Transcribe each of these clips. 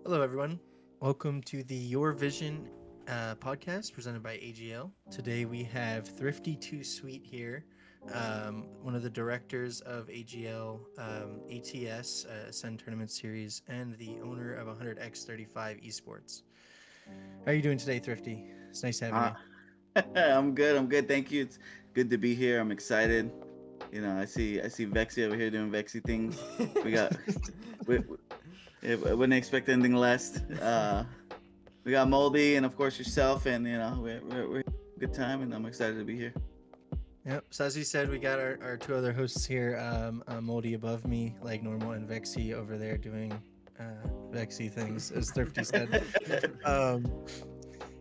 Hello, everyone. Welcome to the Your Vision podcast presented by AGL. Today we have Thrifty2Sweet here, one of the directors of AGL, ATS, Ascend Tournament Series, and the owner of 100x35 Esports. How are you doing today, Thrifty? It's nice having Uh, you. I'm good. I'm good. Thank you. It's good to be here. I'm excited. I see Vexy over here doing Vexy things. We got we I wouldn't expect anything less. We got Moldy and of course yourself, and we're having a good time, and I'm excited to be here. Yep. So as you said, we got our two other hosts here, Moldy above me, like normal, and Vexy over there doing Vexy things, as Thrifty said. Um,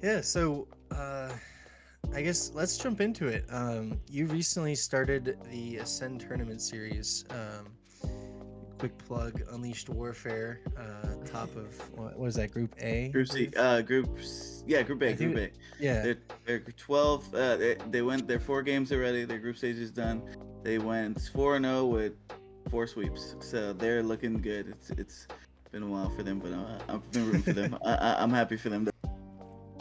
yeah. So I guess let's jump into it. You recently started the Ascend Tournament Series. Quick plug: Unleashed Warfare, top of what was that? Group A, I Group C, believe. Group A, I Group think. A. Yeah. They're 12. They went their 4 games already. Their group stage is done. They went 4-0 with 4 sweeps, so they're looking good. It's been a while for them, but I've been rooting for them. I'm happy for them to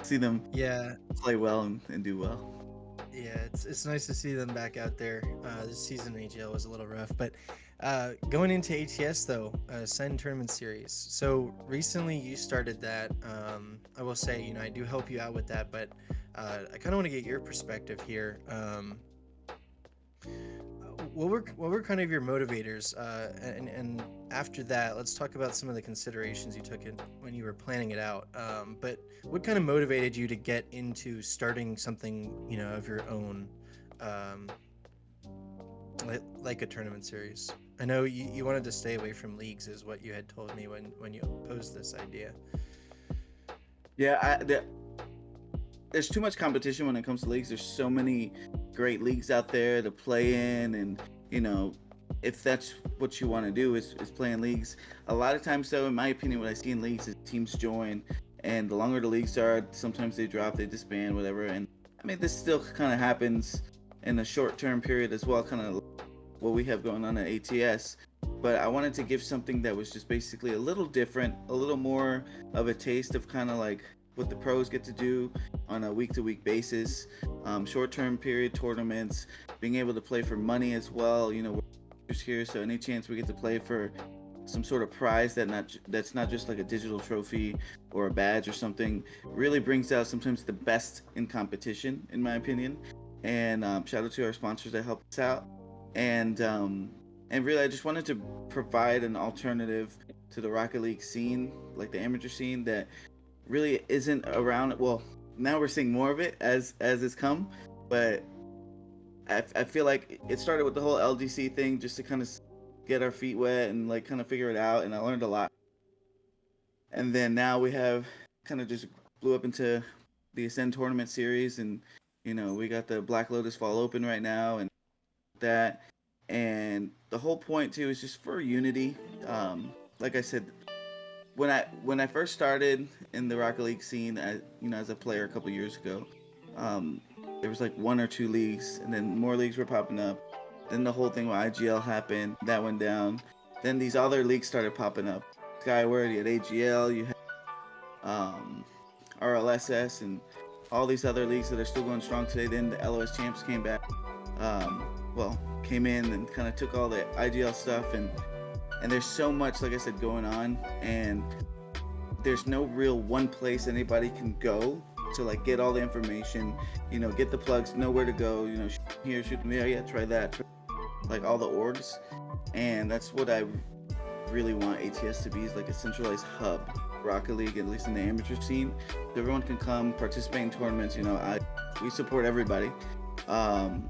see them Yeah. play well and do well. Yeah, it's nice to see them back out there. This season in AGL was a little rough, but going into ATS though, Ascend Tournament Series. So recently you started that. I will say, I do help you out with that, but I kind of want to get your perspective here. What were kind of your motivators, and after that, let's talk about some of the considerations you took in when you were planning it out. But what kind of motivated you to get into starting something, of your own, um, like a tournament series? I know you wanted to stay away from leagues, is what you had told me when you posed this idea. Yeah, there's too much competition when it comes to leagues. There's so many great leagues out there to play in, and you know, if that's what you want to do is play in leagues. A lot of times, though, in my opinion, what I see in leagues is teams join, and the longer the leagues are, sometimes they drop, they disband, whatever. And I mean, this still kind of happens in a short-term period as well, kind of what we have going on at ATS. But I wanted to give something that was just basically a little different, a little more of a taste of kind of like what the pros get to do on a week-to-week basis, short-term period tournaments, being able to play for money as well. We're here, so any chance we get to play for some sort of prize that's not just like a digital trophy or a badge or something, really brings out sometimes the best in competition, in my opinion. And shout out to our sponsors that help us out. And really, I just wanted to provide an alternative to the Rocket League scene, like the amateur scene, that really isn't around. Well, now we're seeing more of it as it's come, but I feel like it started with the whole LGC thing just to kind of get our feet wet and like kind of figure it out, and I learned a lot. And then now we have kind of just blew up into the Ascend tournament series, and we got the Black Lotus Fall Open right now, and that, and the whole point too is just for unity. Like I said, when I first started in the Rocket League scene, as a player a couple years ago, um, there was like 1 or 2 leagues, and then more leagues were popping up. Then the whole thing with IGL happened, that went down. Then these other leagues started popping up. Skyward, you had AGL, you had um, RLSS, and all these other leagues that are still going strong today. Then the LOS champs came back, um, came in and kind of took all the IGL stuff, and there's so much, like I said, going on, and there's no real one place anybody can go to like get all the information, get the plugs, know where to go, shoot here, shoot there, yeah, try that, like all the orgs. And that's what I really want ATS to be, is like a centralized hub, Rocket League, at least in the amateur scene, so everyone can come participate in tournaments. We support everybody. um,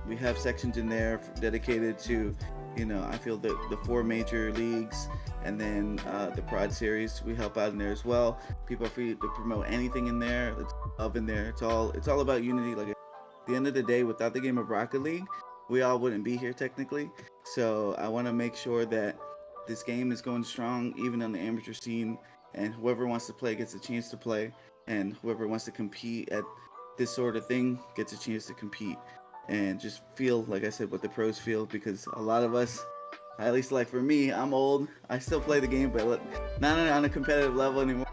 we have sections in there dedicated to, I feel that the 4 major leagues, and then the Pride Series, we help out in there as well. People are free to promote anything in there. It's love in there. It's all about unity. Like at the end of the day, without the game of Rocket League, we all wouldn't be here technically. So I want to make sure that this game is going strong, even on the amateur scene, and whoever wants to play gets a chance to play, and whoever wants to compete at this sort of thing gets a chance to compete, and just feel, like I said, what the pros feel, because a lot of us At least like for me, I'm old. I still play the game, but not on a competitive level anymore.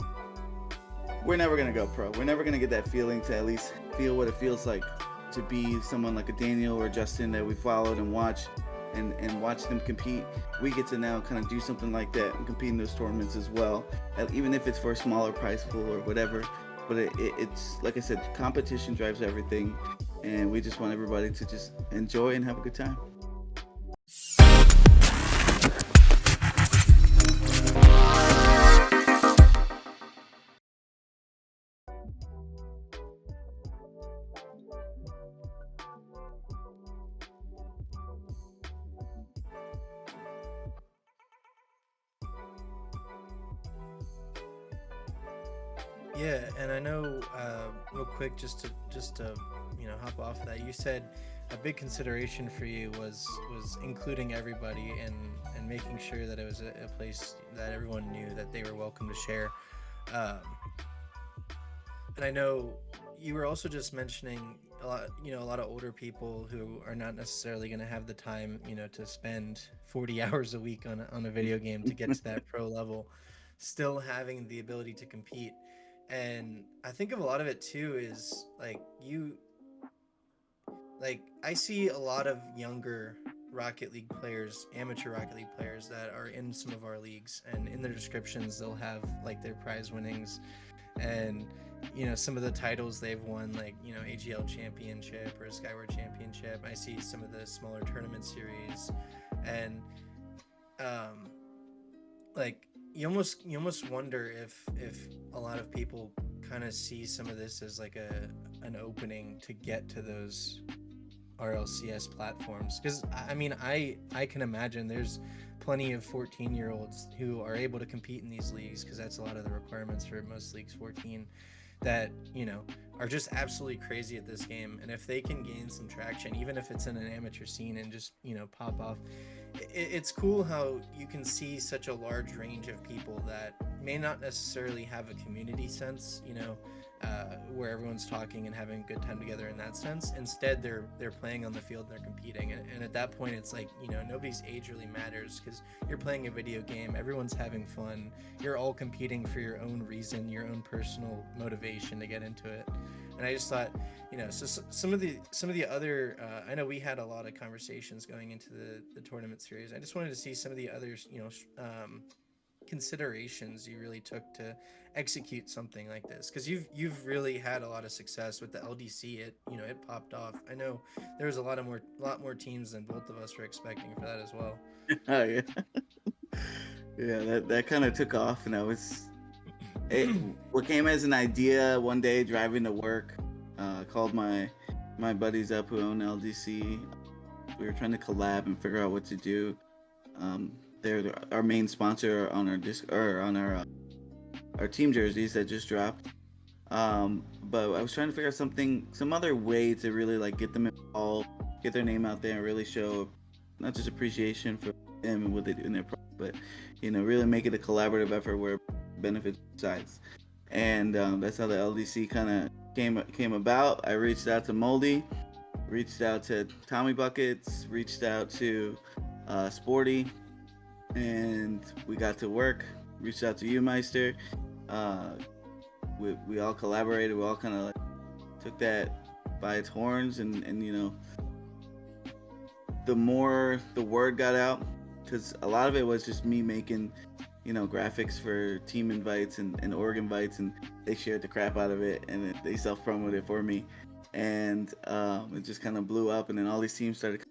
We're never gonna go pro. We're never gonna get that feeling to at least feel what it feels like to be someone like a Daniel or Justin that we followed and watched and watch them compete. We get to now kind of do something like that and compete in those tournaments as well, even if it's for a smaller prize pool or whatever. But it's like I said, competition drives everything, and we just want everybody to just enjoy and have a good time. Yeah, and I know, real quick, just to hop off that, you said a big consideration for you was including everybody and making sure that it was a place that everyone knew that they were welcome to share. Um, and I know you were also just mentioning a lot of older people who are not necessarily going to have the time, to spend 40 hours a week on a video game to get to that pro level, still having the ability to compete. And I think of a lot of it too is like I see a lot of younger Rocket League players, amateur Rocket League players that are in some of our leagues, and in their descriptions they'll have like their prize winnings and some of the titles they've won, like AGL championship or Skyward championship. I see some of the smaller tournament series, and like you almost wonder if a lot of people kind of see some of this as like an opening to get to those RLCS platforms, because I mean I can imagine there's plenty of 14-year-olds who are able to compete in these leagues, because that's a lot of the requirements for most leagues, 14, that are just absolutely crazy at this game. And if they can gain some traction, even if it's in an amateur scene, and just pop off, it's cool how you can see such a large range of people that may not necessarily have a community sense, where everyone's talking and having a good time together in that sense. Instead, they're playing on the field and they're competing, and at that point it's like nobody's age really matters, because you're playing a video game, everyone's having fun, you're all competing for your own reason, your own personal motivation to get into it. And I just thought, so some of the other, I know we had a lot of conversations going into the tournament series. I just wanted to see some of the others, considerations you really took to execute something like this, because you've really had a lot of success with the LDC. It popped off. I know there was a lot more teams than both of us were expecting for that as well. Oh yeah. Yeah, that kind of took off, and what came as an idea one day driving to work. Called my buddies up who own LDC. We were trying to collab and figure out what to do. They're our main sponsor on our team jerseys that just dropped. But I was trying to figure out some other way to really like get them involved, get their name out there, and really show not just appreciation for them and what they do in their product, but really make it a collaborative effort where it benefits both sides. And that's how the LDC kind of came about. I reached out to Moldy, reached out to Tommy Buckets, reached out to Sporty, and we got to work. Reached out to you, Meistyr. We all collaborated. We all kind of like took that by its horns, and the more the word got out, because a lot of it was just me making graphics for team invites and org invites, and they shared the crap out of it, and they self-promoted it for me, and it just kind of blew up. And then all these teams started,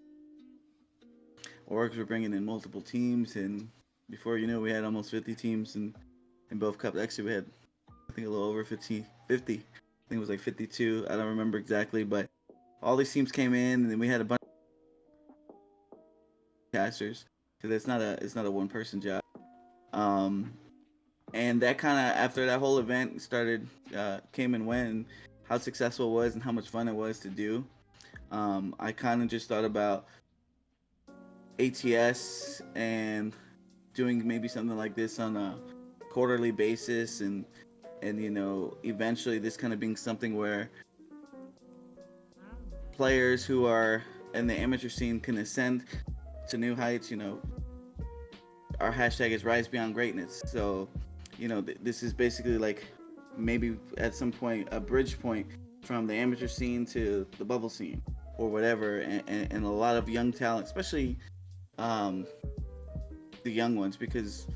orgs were bringing in multiple teams, and before you know, we had almost 50 teams in both cups. Actually, we had, I think, a little over 50. I think it was like 52. I don't remember exactly, but all these teams came in, and then we had a bunch of casters, because it's not a one person job. And that kind of, after that whole event started, came and went, and how successful it was and how much fun it was to do. I kind of just thought about ATS and doing maybe something like this on a quarterly basis, and eventually this kind of being something where players who are in the amateur scene can ascend to new heights, our hashtag is Rise Beyond Greatness. So, this is basically like maybe at some point a bridge point from the amateur scene to the bubble scene or whatever, and a lot of young talent, especially um, the young ones, because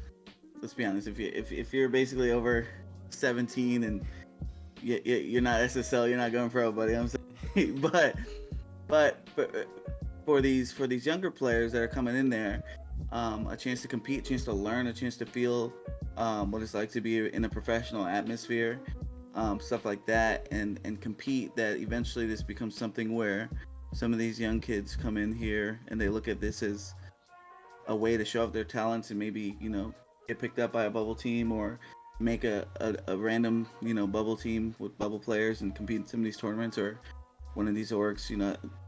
let's be honest, if you're basically over 17 and you're not SSL, you're not going pro, buddy. I'm saying, but for these younger players that are coming in there, a chance to compete, a chance to learn, a chance to feel what it's like to be in a professional atmosphere, stuff like that, and compete. That eventually this becomes something where some of these young kids come in here and they look at this as a way to show off their talents and maybe get picked up by a bubble team or make a random bubble team with bubble players and compete in some of these tournaments or one of these orgs.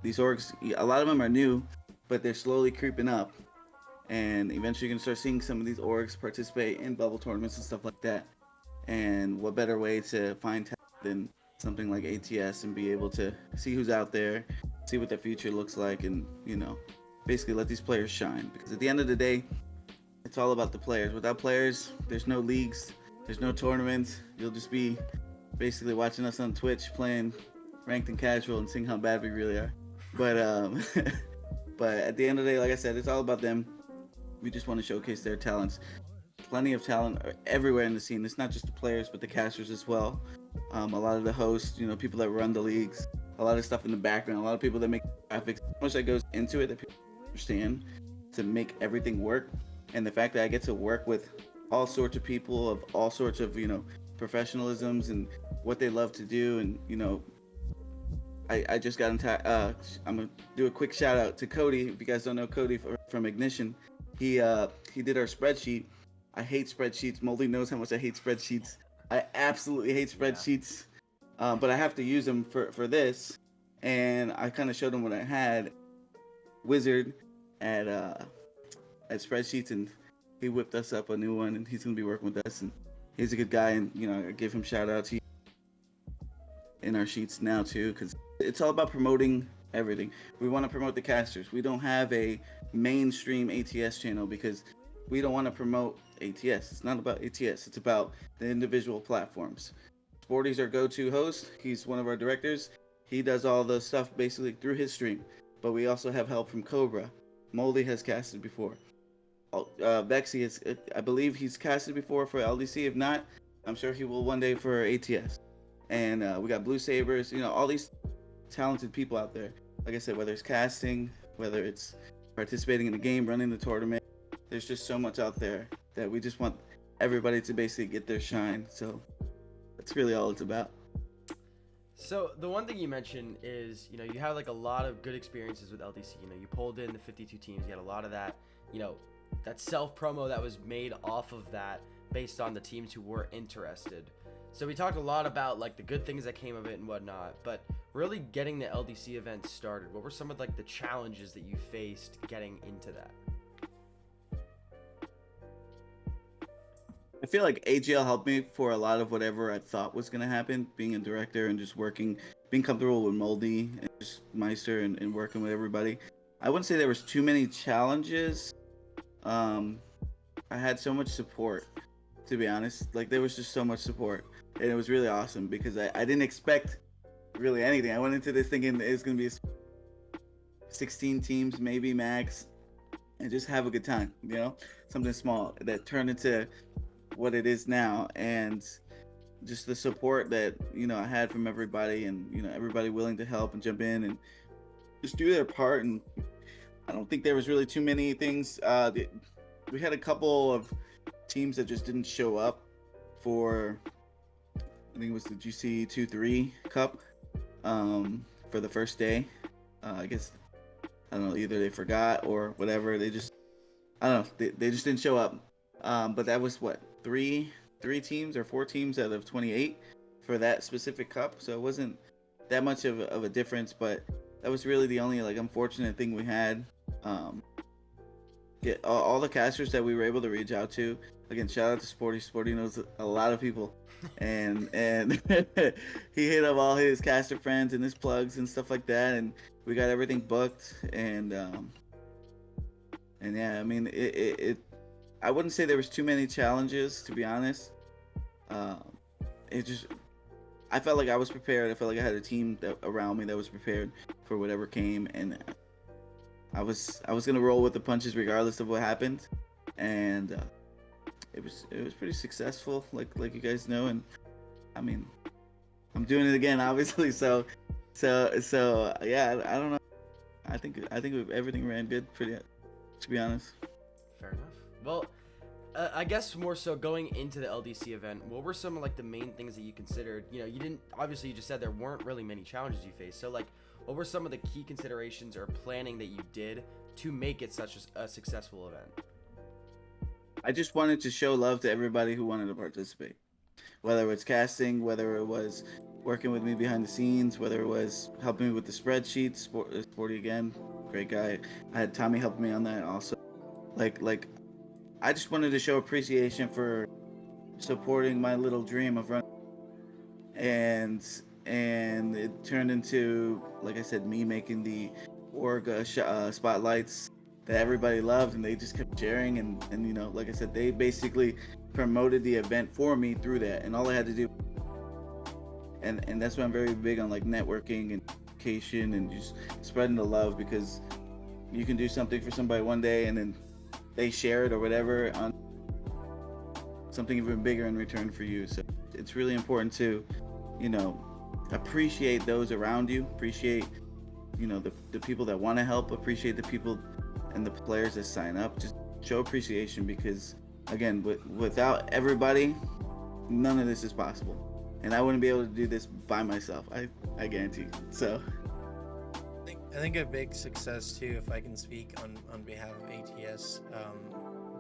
These orgs, a lot of them are new, but they're slowly creeping up, and eventually you're gonna start seeing some of these orgs participate in bubble tournaments and stuff like that. And what better way to find talent than something like ATS and be able to see who's out there, see what their future looks like, and basically let these players shine. Because at the end of the day, it's all about the players. Without players, there's no leagues, there's no tournaments. You'll just be basically watching us on Twitch playing ranked and casual and seeing how bad we really are. But but at the end of the day, like I said, it's all about them. We just want to showcase their talents. Plenty of talent everywhere in the scene. It's not just the players, but the casters as well. A lot of the hosts, people that run the leagues, a lot of stuff in the background, a lot of people that make graphics. So much that goes into it that people understand to make everything work. And the fact that I get to work with all sorts of people of all sorts of professionalisms and what they love to do, and I just got in touch. I'm gonna do a quick shout out to Cody. If you guys don't know Cody from Ignition, he did our spreadsheet. I hate spreadsheets. Moldy knows how much I hate spreadsheets. I absolutely hate spreadsheets, but I have to use them for this. And I kind of showed him what I had. Wizard at spreadsheets, and he whipped us up a new one, and he's gonna be working with us. And he's a good guy, and I give him shout out to you in our sheets now too, because it's all about promoting everything. We want to promote the casters. We don't have a mainstream ATS channel because we don't want to promote ATS. It's not about ATS. It's about the individual platforms. Sporty's our go-to host. He's one of our directors. He does all the stuff basically through his stream. But we also have help from Cobra. Moldy has casted before. Vexy is, I believe he's casted before for LDC. If not, I'm sure he will one day for ATS. And we got Blue Sabers. All these talented people out there. Like I said, whether it's casting, whether it's participating in the game, running the tournament, there's just so much out there that we just want everybody to basically get their shine. So that's really all it's about. So the one thing you mentioned is, you have like a lot of good experiences with LDC. You pulled in the 52 teams. You had a lot of that, that self promo that was made off of that based on the teams who were interested. So we talked a lot about like the good things that came of it and whatnot, but really getting the LDC event started, what were some of like the challenges that you faced getting into that? I feel like AGL helped me for a lot of whatever I thought was going to happen, being a director and just being comfortable with Moldy and just Meistyr and working with everybody. I wouldn't say there was too many challenges. I had so much support, to be honest. Like, there was just so much support, and it was really awesome because I didn't expect really anything. I went into this thinking it was going to be 16 teams, maybe max, and just have a good time, something small that turned into what it is now. And just the support that I had from everybody, and everybody willing to help and jump in and just do their part. And I don't think there was really too many things. We had a couple of teams that just didn't show up for, I think it was the GC23 Cup for the first day. I guess, I don't know, either they forgot or whatever. They just, I don't know, they just didn't show up. But that was what, three teams or 4 teams out of 28 for that specific cup. So it wasn't that much of a difference, but that was really the only like unfortunate thing we had. All the casters that we were able to reach out to. Again, shout out to Sporty. Sporty knows a lot of people, and he hit up all his caster friends and his plugs and stuff like that, and we got everything booked. And yeah, I mean, it I wouldn't say there was too many challenges, to be honest. Um, it just I felt like I was prepared. I felt like I had a team around me that was prepared for whatever came, and I was gonna roll with the punches regardless of what happened, and it was pretty successful, like you guys know, and I mean, I'm doing it again, obviously. So yeah, I don't know. I think everything ran good, pretty, to be honest. Fair enough. Well, I guess more so going into the LDC event, what were some of like the main things that you considered? You know, you didn't, obviously you just said there weren't really many challenges you faced. So like, what were some of the key considerations or planning that you did to make it such a successful event? I just wanted to show love to everybody who wanted to participate, whether it was casting, whether it was working with me behind the scenes, whether it was helping me with the spreadsheets. Sporty again, great guy. I had Tommy helping me on that also. Like I just wanted to show appreciation for supporting my little dream of running, and it turned into, like I said, me making the org spotlights that everybody loved, and they just kept sharing, and you know, like I said, they basically promoted the event for me through that, and all I had to do, and that's why I'm very big on like networking and communication and just spreading the love, because you can do something for somebody one day and then they share it or whatever on something even bigger in return for you. So it's really important to, you know, appreciate those around you, appreciate, you know, the people that want to help, appreciate the people and the players that sign up. Just show appreciation, because again, without everybody, none of this is possible, and I wouldn't be able to do this by myself. I guarantee. So I think a big success too, if I can speak on behalf of ATS,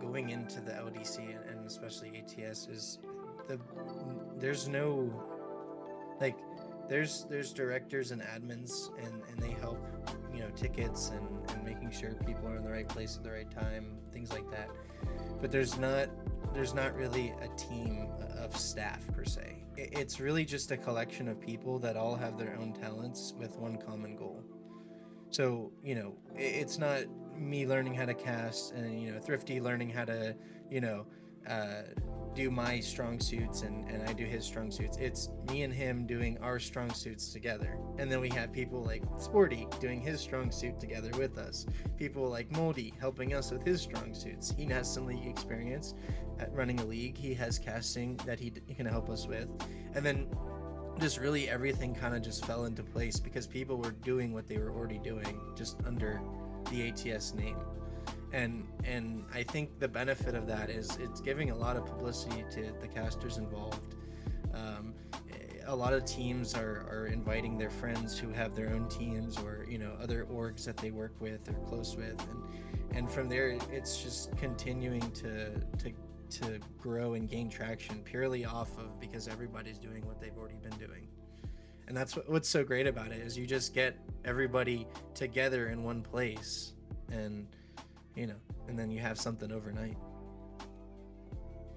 going into the LDC and especially ATS, is there's no, like, there's directors and admins, and they help, you know, tickets and making sure people are in the right place at the right time, things like that. But there's not really a team of staff per se. It's really just a collection of people that all have their own talents with one common goal. So, you know, it's not me learning how to cast and, you know, Thrifty learning how to, you know, do my strong suits and I do his strong suits. It's me and him doing our strong suits together. And then we have people like Sporty doing his strong suit together with us. People like Moldy helping us with his strong suits. He has some league experience at running a league. He has casting that he can help us with. And then just really everything kind of just fell into place because people were doing what they were already doing just under the ATS name. And I think the benefit of that is it's giving a lot of publicity to the casters involved. A lot of teams are inviting their friends who have their own teams, or, you know, other orgs that they work with or close with, and from there it's just continuing to grow and gain traction purely off of because everybody's doing what they've already been doing. And that's what's so great about it, is you just get everybody together in one place, and, you know, and then you have something overnight.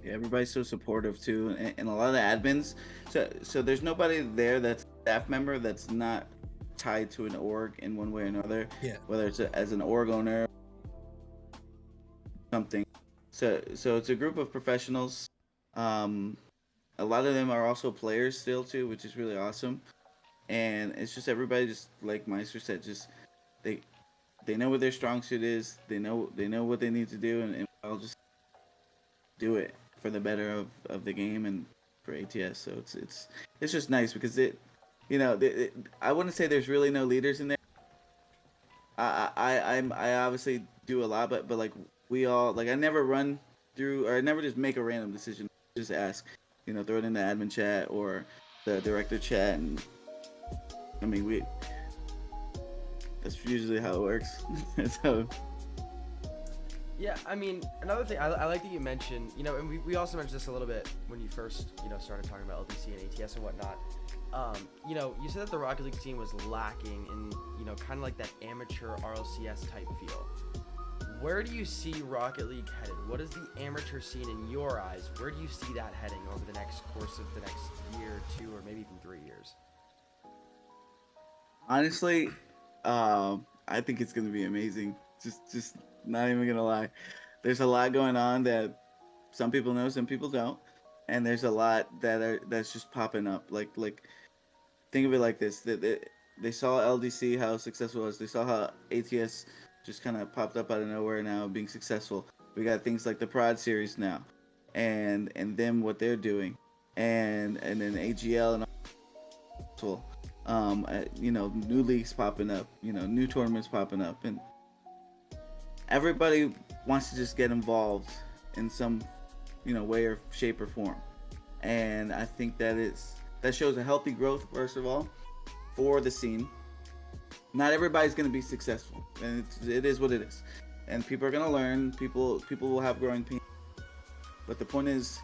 yeah, everybody's so supportive too, and a lot of the admins. So there's nobody there that's a staff member that's not tied to an org in one way or another. Yeah. Whether it's as an org owner, something. So it's a group of professionals. A lot of them are also players still too, which is really awesome. And it's just everybody, just like Meistyr said, just they know what their strong suit is. They know what they need to do, and I'll just do it for the better of the game and for ATS. So it's just nice because you know, I wouldn't say there's really no leaders in there. I obviously do a lot, but like we all, like, I never run through, or I never just make a random decision. Just ask, you know, throw it in the admin chat or the director chat, and I mean, that's usually how it works. So Yeah, I mean, another thing, I like that you mentioned, you know, and we also mentioned this a little bit when you first, you know, started talking about LDC and ATS and whatnot. You know, you said that the Rocket League scene was lacking in, you know, kind of like that amateur RLCS type feel. Where do you see Rocket League headed? What is the amateur scene in your eyes? Where do you see that heading over the next course of the next year, 2, or maybe even 3 years? honestly, I think it's gonna be amazing. Just not even gonna lie. there's a lot going on that some people know, some people don't, and there's a lot that's just popping up. Like think of it like this: that they saw LDC how successful it was. They saw how ATS just kind of popped up out of nowhere now, being successful. We got things like the Prod series now, and them what they're doing, and then AGL and all. New leagues popping up, new tournaments popping up, and everybody wants to just get involved in some, way or shape or form. And I think that shows a healthy growth, first of all, for the scene. Not everybody's going to be successful, and it is what it is. And people are going to learn. People will have growing pains. But the point is,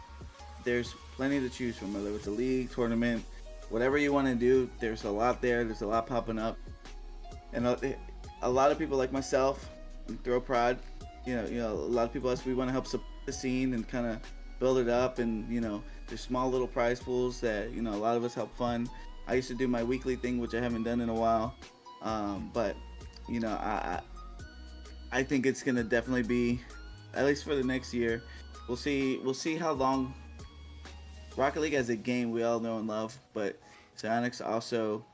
there's plenty to choose from, whether it's a league, tournament, whatever you want to do. There's a lot there. There's a lot popping up. And a lot of people like myself, Throw Prod, a lot of people we want to help support the scene and kind of build it up. And, there's small little prize pools that, a lot of us help fund. I used to do my weekly thing, which I haven't done in a while. But, I think it's going to definitely be, at least for the next year, we'll see how long. Rocket League as a game we all know and love, but Psyonix also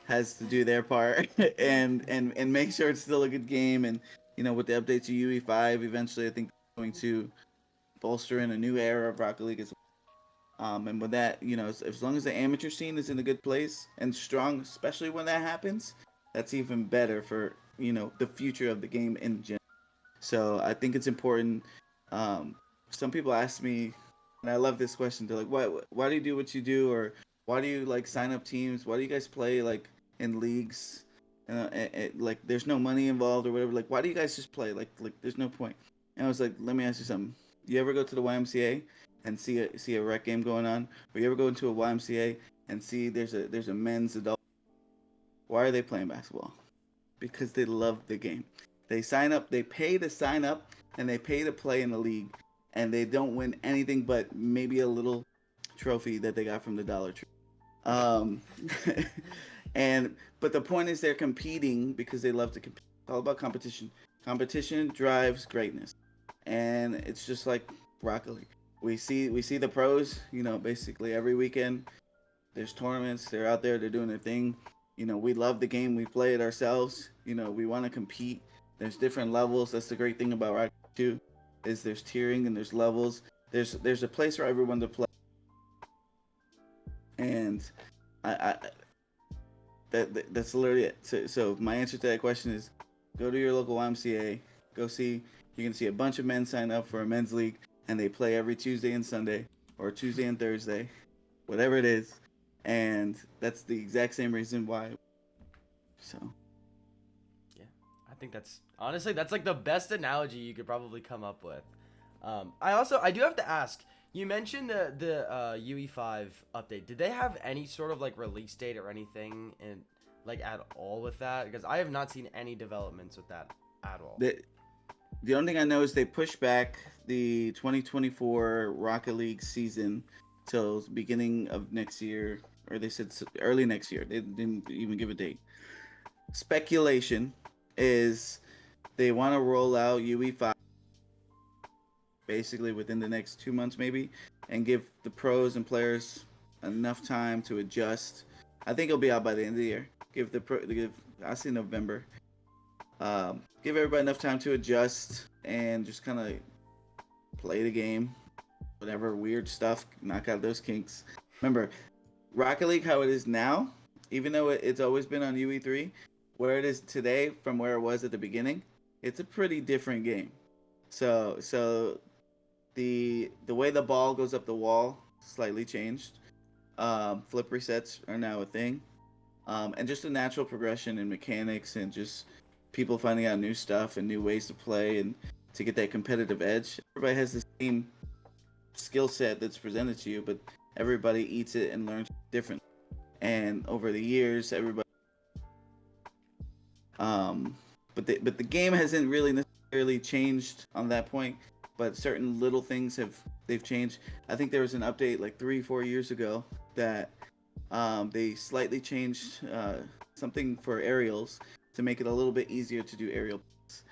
has to do their part and make sure it's still a good game. And, with the update to UE5, eventually I think they're going to bolster in a new era of Rocket League as well. And with that, as long as the amateur scene is in a good place and strong, especially when that happens, that's even better for, the future of the game in general. So I think it's important. Some people ask me, and I love this question, they're like, why do you do what you do? Or why do you sign up teams? Why do you guys play in leagues? There's no money involved or whatever. Why do you guys just play? There's no point. And I was like, let me ask you something. You ever go to the YMCA and see a rec game going on? Or you ever go into a YMCA and see there's a men's adult? Why are they playing basketball? Because they love the game. They sign up, they pay to sign up, and they pay to play in the league. And they don't win anything but maybe a little trophy that they got from the Dollar Tree. But the point is they're competing because they love to compete. It's all about competition. Competition drives greatness. And it's just like Rocket League. We see the pros, basically every weekend. There's tournaments, they're out there, they're doing their thing. We love the game, we play it ourselves. We want to compete. There's different levels. That's the great thing about Rocket League too, is there's tiering and there's levels. There's a place for everyone to play. And that's literally it. So my answer to that question is, go to your local YMCA, go see. You can see a bunch of men sign up for a men's league, and they play every Tuesday and Sunday, or Tuesday and Thursday, whatever it is. And that's the exact same reason why. So. Yeah, I think that's honestly the best analogy you could probably come up with. I do have to ask. You mentioned the UE5 update. Did they have any sort of release date or anything at all with that? Because I have not seen any developments with that at all. The only thing I know is they pushed back the 2024 Rocket League season till the beginning of next year, or they said early next year. They didn't even give a date. Speculation is they want to roll out UE5 basically within the next 2 months maybe, and give the pros and players enough time to adjust. I think it'll be out by the end of the year. I see November. Give everybody enough time to adjust and just kind of play the game. Whatever weird stuff, knock out those kinks. Remember, Rocket League, how it is now, even though it's always been on UE3, where it is today from where it was at the beginning, it's a pretty different game. So the way the ball goes up the wall slightly changed. Flip resets are now a thing. And just the natural progression in mechanics and just people finding out new stuff and new ways to play and to get that competitive edge. Everybody has the same skill set that's presented to you, but everybody eats it and learns differently. And over the years, everybody but the game hasn't really necessarily changed on that point, but certain little things they've changed. I think there was an update 3-4 years ago that they slightly changed something for aerials to make it a little bit easier to do aerial plays.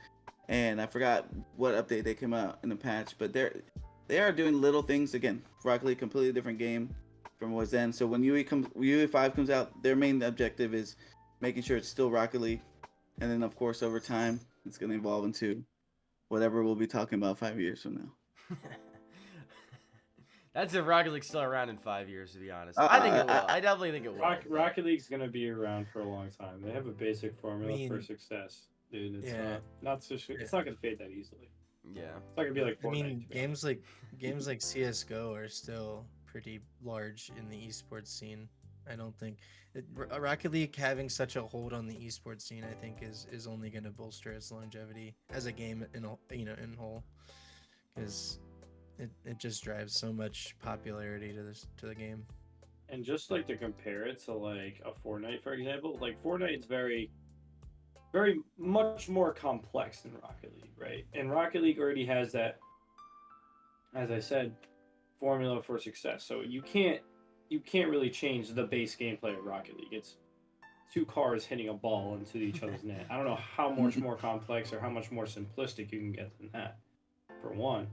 and I forgot what update they came out in the patch, but they are doing little things again. Rocket League, completely different game from what was then. So when UE5 comes out, their main objective is making sure it's still Rocket League, and then of course over time it's going to evolve into whatever we'll be talking about 5 years from now. That's if Rocket League's still around in 5 years, to be honest. I think it will. I definitely think it will. Rocket League's gonna be around for a long time. They have a basic formula for success, dude. It's it's not gonna fade that easily. Yeah, it's not gonna be like Fortnite. I mean, games like CS:GO are still pretty large in the esports scene. I don't think Rocket League having such a hold on the esports scene, I think, is only going to bolster its longevity as a game in whole, because it just drives so much popularity to the game. And just like to compare it to like a Fortnite, for example, like Fortnite is very much more complex than Rocket League, right? And Rocket League already has that, as I said, formula for success. So you can't really change the base gameplay of Rocket League. It's two cars hitting a ball into each other's net. I don't know how much more complex or how much more simplistic you can get than that, for one.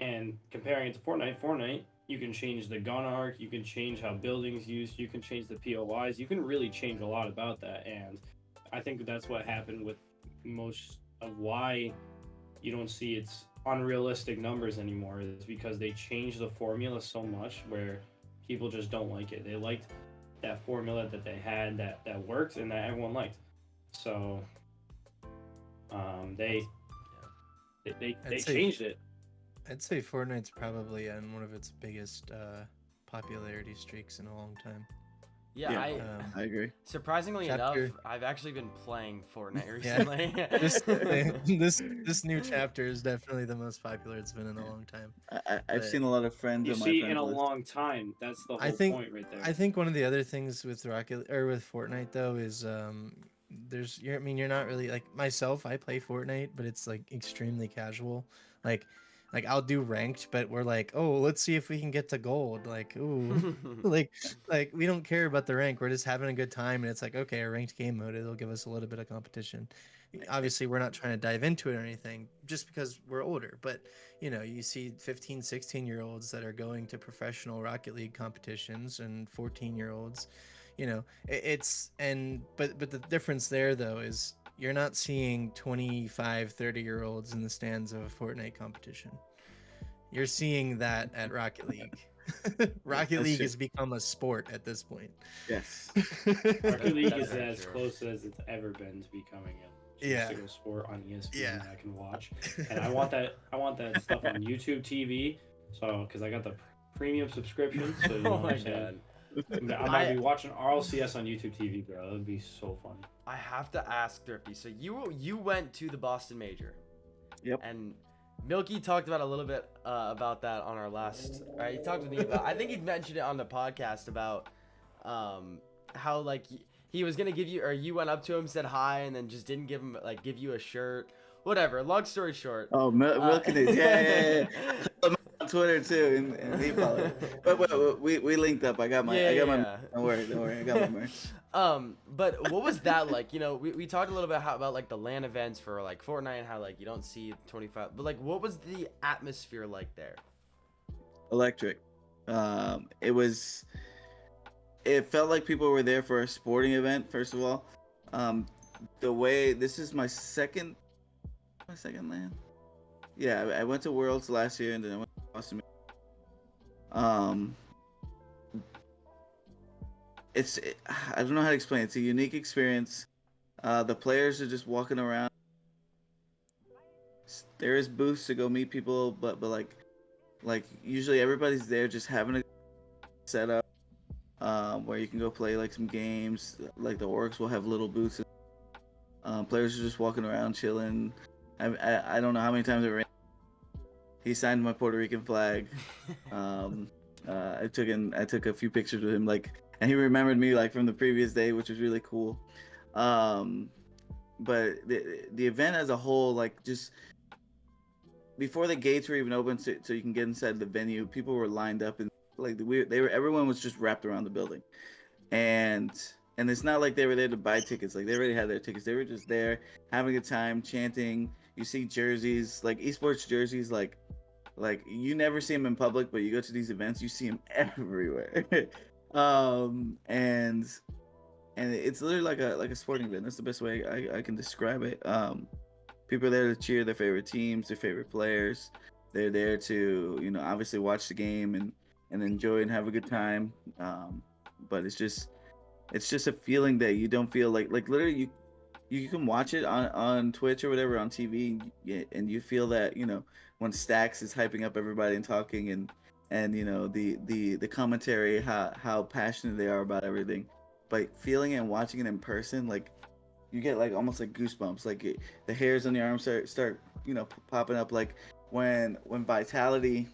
And comparing it to Fortnite, you can change the gun arc, you can change how buildings used, you can change the POIs, you can really change a lot about that. And I think that's what happened with most of why you don't see its unrealistic numbers anymore, is because they changed the formula so much where people just don't like it. They liked that formula that they had that worked and that everyone liked. So they changed it. I'd say Fortnite's probably on one of its biggest popularity streaks in a long time. Yeah, I agree. Surprisingly enough, I've actually been playing Fortnite recently. This new chapter is definitely the most popular it's been in a long time. I've seen a lot of friends. You see, in a long time. That's the whole point right there. I think one of the other things with with Fortnite though is you're not really, like myself. I play Fortnite, but it's like extremely casual. Like I'll do ranked, but we're like, oh, let's see if we can get to gold. Like, ooh, like we don't care about the rank. We're just having a good time, and it's like, okay, a ranked game mode, it'll give us a little bit of competition. Obviously, we're not trying to dive into it or anything, just because we're older. But you see 15, 16-year-olds that are going to professional Rocket League competitions, and 14-year-olds. But the difference there though is, you're not seeing 25, 30-year-olds in the stands of a Fortnite competition. You're seeing that at Rocket League. Rocket League has become a sport at this point. Yes. Rocket League is as close as it's ever been to becoming a single sport on ESPN that I can watch. And I want that stuff on YouTube TV. So, because I got the premium subscription. So, you know what I'm saying? I'm gonna be watching RLCS on YouTube TV, bro. That would be so funny. I have to ask Thrifty. So you went to the Boston Major. Yep. And Milky talked about a little bit about that on our last. He talked with me about. I think he mentioned it on the podcast about how like he was gonna give you, or you went up to him, said hi, and then just didn't give you a shirt. Whatever. Long story short. Oh, Milky did. Yeah. On Twitter too, and he followed. But we linked up. I got my. Don't worry. I got my merch. But what was that like? We talked a little bit about like the LAN events for like Fortnite and how like you don't see 25. But like, what was the atmosphere like there? Electric. It felt like people were there for a sporting event. First of all, this is my second LAN. Yeah, I went to Worlds last year, and then I went to Boston. I don't know how to explain it. It's a unique experience. The players are just walking around. There is booths to go meet people, but like usually everybody's there just having a setup where you can go play like some games. Like the orcs will have little booths. Players are just walking around chilling. I don't know how many times it rained. He signed my Puerto Rican flag. I took a few pictures with him, and he remembered me from the previous day, which was really cool. But the event as a whole, just before the gates were even open, so you can get inside the venue, people were lined up, and everyone was just wrapped around the building, and it's not like they were there to buy tickets. Like, they already had their tickets. They were just there having a good time, chanting, you see jerseys, like esports jerseys, like you never see them in public, but you go to these events, you see them everywhere. And it's literally like a sporting event. That's the best way I can describe it. People are there to cheer their favorite teams, their favorite players. They're there to, you know, obviously watch the game and enjoy and have a good time. But it's just a feeling that you don't feel like literally you can watch it on Twitch or whatever on TV, and you feel that, you know, when Stacks is hyping up everybody and talking and you know the commentary, how passionate they are about everything, but feeling it and watching it in person, like you get like almost like goosebumps, like the hairs on your arms start you know popping up, like when Vitality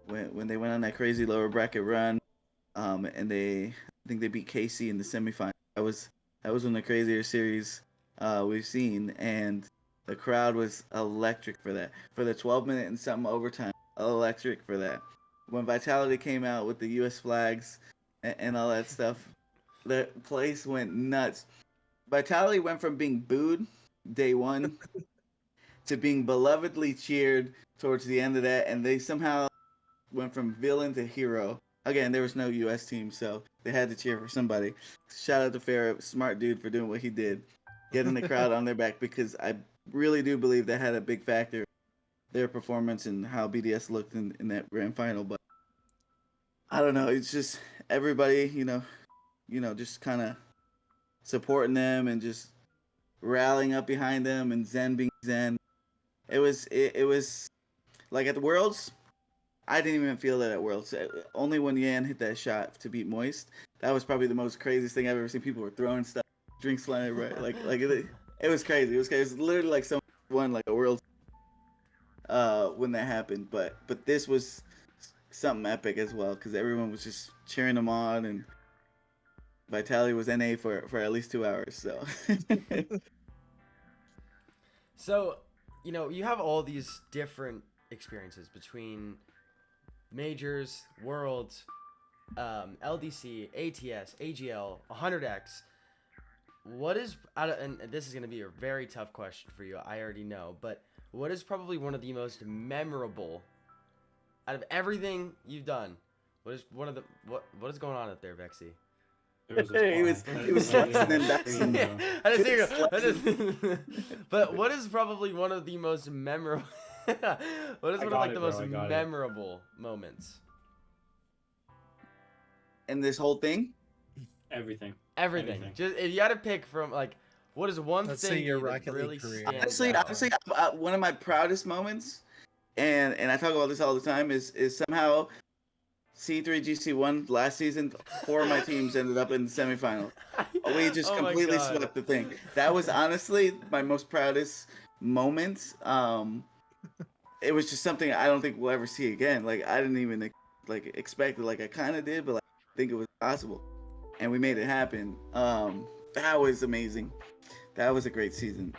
when they went on that crazy lower bracket run, and I think they beat KC in the semifinal. That was one of the crazier series we've seen, and the crowd was electric for that. For the 12-minute and something overtime, electric for that. When Vitality came out with the U.S. flags and all that stuff, the place went nuts. Vitality went from being booed day one to being belovedly cheered towards the end of that, and they somehow went from villain to hero. Again, there was no U.S. team, so they had to cheer for somebody. Shout out to Farrah, smart dude, for doing what he did, getting the crowd on their back, because I really do believe that had a big factor, their performance and how BDS looked in that grand final. But I don't know, it's just everybody, you know, just kind of supporting them and just rallying up behind them, and Zen being Zen. It was like at the Worlds, I didn't even feel that at Worlds. Only when Yan hit that shot to beat Moist, that was probably the most craziest thing I've ever seen. People were throwing stuff, drinks flying everywhere. Like it was crazy. It was crazy. It was literally like someone won like a World when that happened. But this was something epic as well, because everyone was just cheering them on, and Vitality was NA for at least 2 hours. So. So, you know, you have all these different experiences between majors, worlds, LDC, ATS, AGL, 100X. What is, and this is going to be a very tough question for you, I already know, but what is probably one of the most memorable out of everything you've done? What is one of the, what is going on up there, Vexy? He was listening back. I just hear but what is probably one of the most memorable what is one of like the most memorable moments in this whole thing? Everything. Just if you had to pick from, like, what is one Let's thing say your that Rocket League really career. stands Honestly, out? one of my proudest moments, and I talk about this all the time, is somehow C3GC1 last season, 4 of my teams ended up in the semifinal. We just completely swept the thing. That was honestly my most proudest moment. It was just something I don't think we'll ever see again. Like, I didn't even like expect it. Like, I kind of did, but like, I think it was possible, and we made it happen. That was amazing. That was a great season.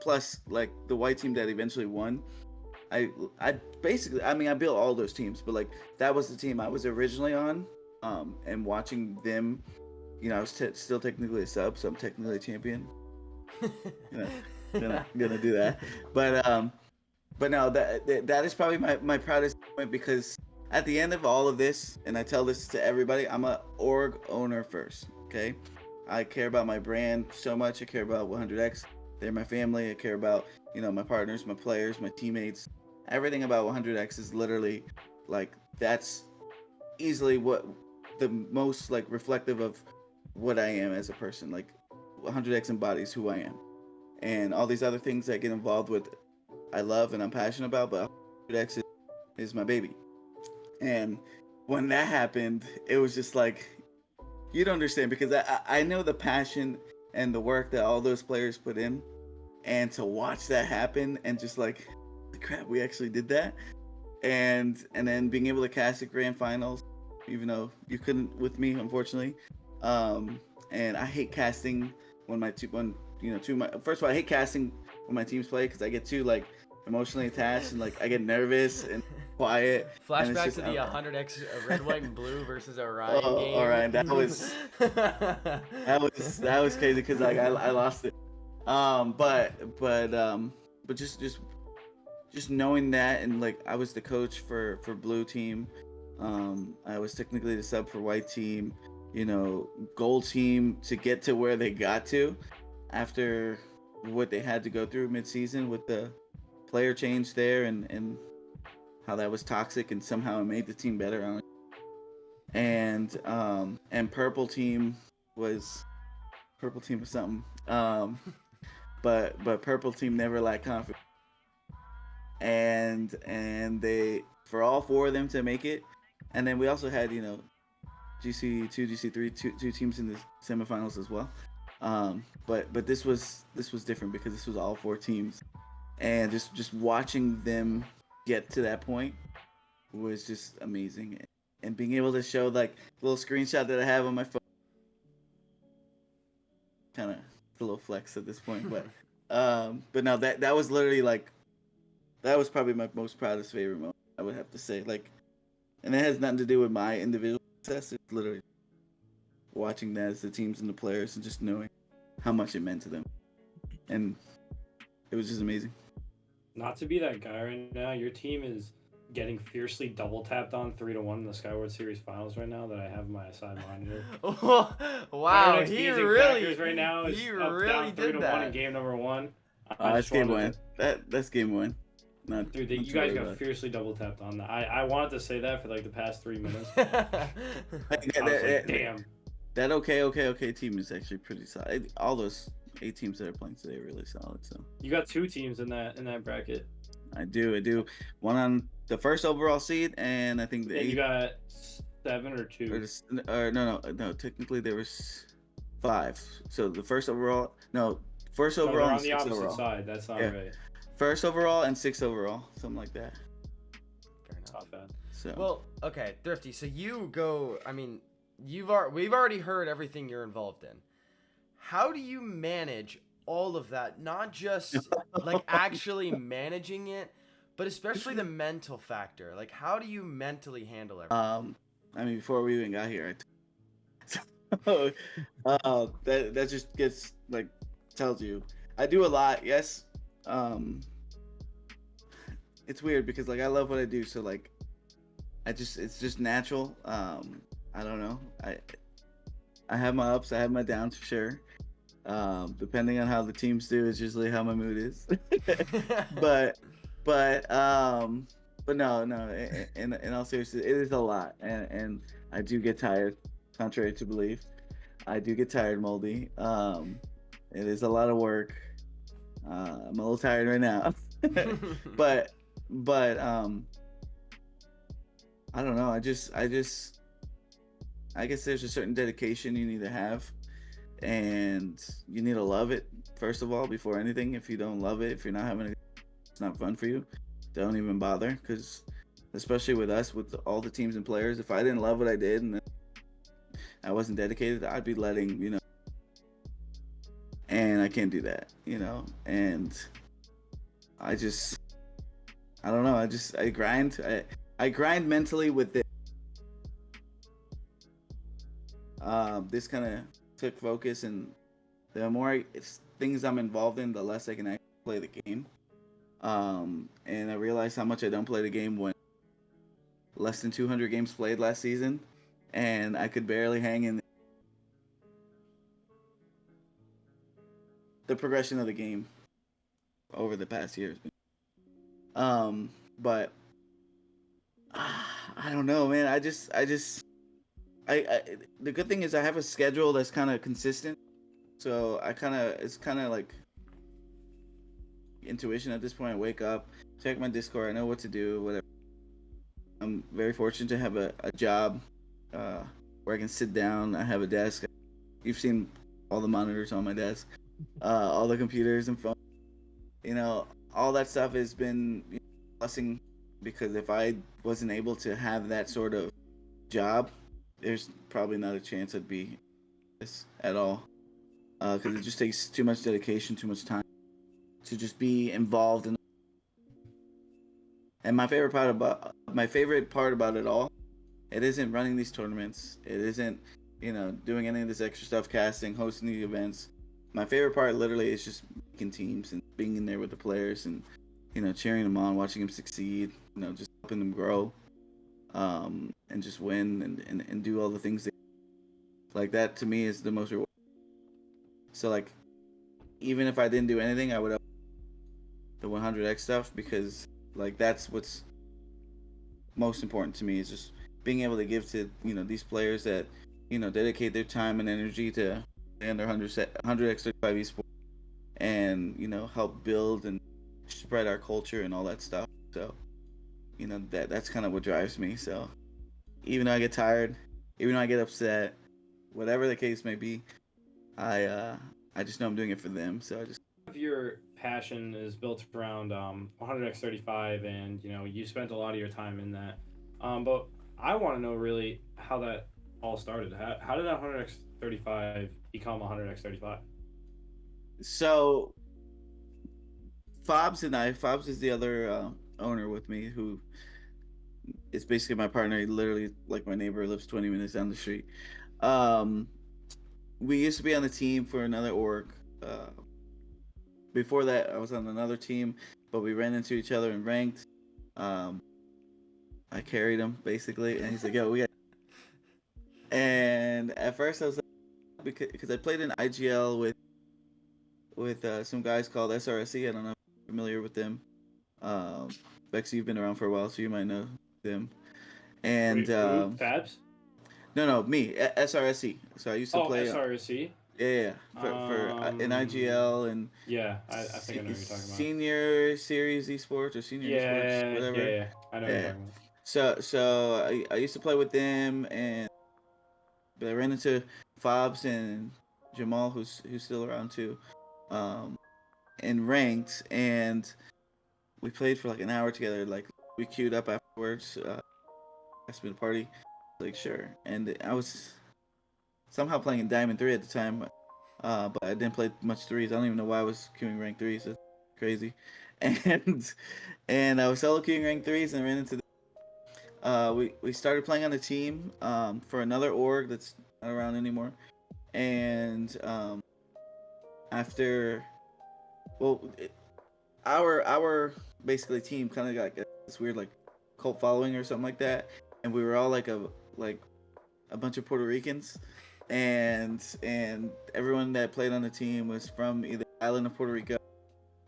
Plus, like, the white team that eventually won, I basically, I mean, I built all those teams, but like, that was the team I was originally on. And watching them, you know, I was still technically a sub, so I'm technically a champion. Gonna do that. But no, that is probably my proudest moment, because at the end of all of this, and I tell this to everybody, I'm a org owner first. Okay, I care about my brand so much. I care about 100X. They're my family. I care about, you know, my partners, my players, my teammates. Everything about 100X is literally like, that's easily what the most like reflective of what I am as a person. Like, 100X embodies who I am, and all these other things that get involved with, I love and I'm passionate about, but 100X is my baby. And when that happened, it was just like, you don't understand, because I know the passion and the work that all those players put in, and to watch that happen and just like, crap, we actually did that. And then being able to cast at grand finals, even though you couldn't with me, unfortunately. And I hate casting when first of all, I hate casting when my teams play, because I get too like emotionally attached, and like I get nervous and quiet. Flashback to the 100X red, white, and blue versus Orion game. Orion, that was crazy, because like I lost it. But just knowing that, and like I was the coach for blue team, I was technically the sub for white team, you know, gold team, to get to where they got to after what they had to go through mid-season with the player change there, and how that was toxic, and somehow it made the team better on it. And purple team was something. But purple team never lacked confidence, and they, for all four of them to make it. And then we also had, you know, GC2, GC3, two teams in the semifinals as well. But this was different because this was all four teams, and just watching them get to that point was just amazing. And being able to show like the little screenshot that I have on my phone, kind of a little flex at this point, but no, that was literally like, that was probably my most proudest favorite moment, I would have to say. Like, and it has nothing to do with my individual success. It's literally watching that as the teams and the players, and just knowing how much it meant to them, and it was just amazing. Not to be that guy right now, your team is getting fiercely double tapped on 3-1 in the Skyward Series finals right now that I have my side monitor. Wow, he really right now is he up, really down 3-1 did that in game number 1. That's game one. That's game one. Dude, you guys got fiercely double tapped on that. I wanted to say that for like the past 3 minutes. I was like, damn. That okay team is actually pretty solid. All those 8 teams that are playing today are really solid. So You got 2 teams in that bracket. I do. One on the first overall seed, and I think You got 7 or 2. No. Technically there was 5. So the first overall, first No, overall they're and on the 6th opposite overall. side. That's not right. First overall and 6th overall, something like that. Fair enough. Not bad. So Well, okay, Thrifty. So you go. I mean, we've already heard everything you're involved in. How do you manage all of that? Not just like actually managing it, but especially the mental factor. Like, how do you mentally handle everything? I mean, before we even got here, that just gets like, tells you I do a lot. Yes. It's weird because like I love what I do, so like it's just natural. I don't know. I have my ups, I have my downs for sure. Depending on how the teams do is usually how my mood is. but no. In all seriousness, it is a lot, and I do get tired. Contrary to belief, I do get tired, Moldy. It is a lot of work. I'm a little tired right now, but I don't know. I guess there's a certain dedication you need to have, and you need to love it first of all before anything. If you don't love it, if you're not having it, it's not fun for you. Don't even bother, because especially with us, with all the teams and players, if I didn't love what I did and I wasn't dedicated, I'd be letting, and I can't do that, and I don't know. I grind. I grind mentally with it. This kind of took focus, and the more things I'm involved in, the less I can actually play the game. And I realized how much I don't play the game when less than 200 games played last season, and I could barely hang in the progression of the game over the past years. But I don't know, man. I the good thing is I have a schedule that's kind of consistent. So it's kind of like intuition at this point. I wake up, check my Discord, I know what to do, whatever. I'm very fortunate to have a job where I can sit down. I have a desk. You've seen all the monitors on my desk, all the computers and phones. All that stuff has been a blessing, because if I wasn't able to have that sort of job, there's probably not a chance I'd be this at all. Because it just takes too much dedication, too much time to just be involved in. And my favorite part about it all, it isn't running these tournaments. It isn't, doing any of this extra stuff, casting, hosting the events. my favorite part literally is just making teams and being in there with the players and cheering them on, watching them succeed, just helping them grow, and just win and do all the things like that. To me is the most rewarding. So like, even if I didn't do anything, I would have the 100x stuff, because like that's what's most important to me, is just being able to give to these players that dedicate their time and energy to and their 100x35 esports, and help build and spread our culture and all that stuff. So that's kind of what drives me. So even though I get tired, even though I get upset, whatever the case may be, I just know I'm doing it for them. So I just, If your passion is built around 100x35, and you spent a lot of your time in that, but I want to know really how that all started. How did that 100x35 become 100x35? so Fobs is the other owner with me, who is basically my partner. He literally like my neighbor, lives 20 minutes down the street. Um, we used to be on the team for another org. Before that, I was on another team, but we ran into each other in ranked. Um, I carried him basically, and he's like, "Yo, we got." And at first, I was like, because I played in IGL with some guys called SRSE. I don't know if you're familiar with them. Vexy, you've been around for a while, so you might know them. And Wait, who? Fabs? no, me, SRSE. So I used to Oh, play. SRC. Yeah, for in IGL and Yeah, I think I know what you're talking about. Senior Series Esports or Senior Esports, whatever. Yeah, I know what you're talking about. So I used to play with them, but I ran into Fobs and Jamal, who's still around too, in ranked, and we played for like an hour together. Like we queued up afterwards. Asked me to party, like sure, and I was somehow playing in Diamond 3 at the time, but I didn't play much threes. I don't even know why I was queuing rank threes. That's crazy. And I was solo queuing rank threes and ran into we started playing on a team for another org that's not around anymore. And after, well, our basically team kind of got this weird like cult following or something like that, and we were all like a bunch of Puerto Ricans, and everyone that played on the team was from either the island of Puerto Rico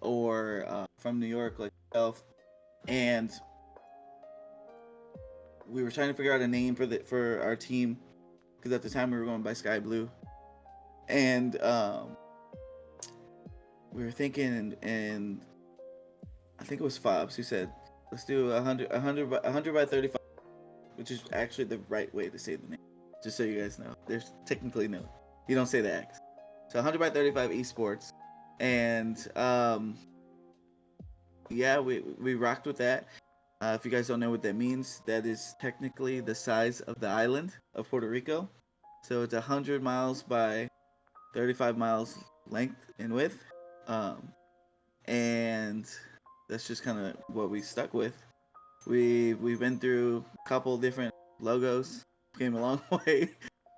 or from New York, like myself. And we were trying to figure out a name for our team, because at the time we were going by Sky Blue, and we were thinking, and I think it was Fobs who said, "Let's do 100 by 35," which is actually the right way to say the name. Just so you guys know, there's technically no, you don't say the X. So 100 by 35 esports, and yeah, we rocked with that. If you guys don't know what that means, that is technically the size of the island of Puerto Rico. So it's 100 miles by 35 miles length and width, and that's just kind of what we stuck with. We've been through a couple different logos, came a long way.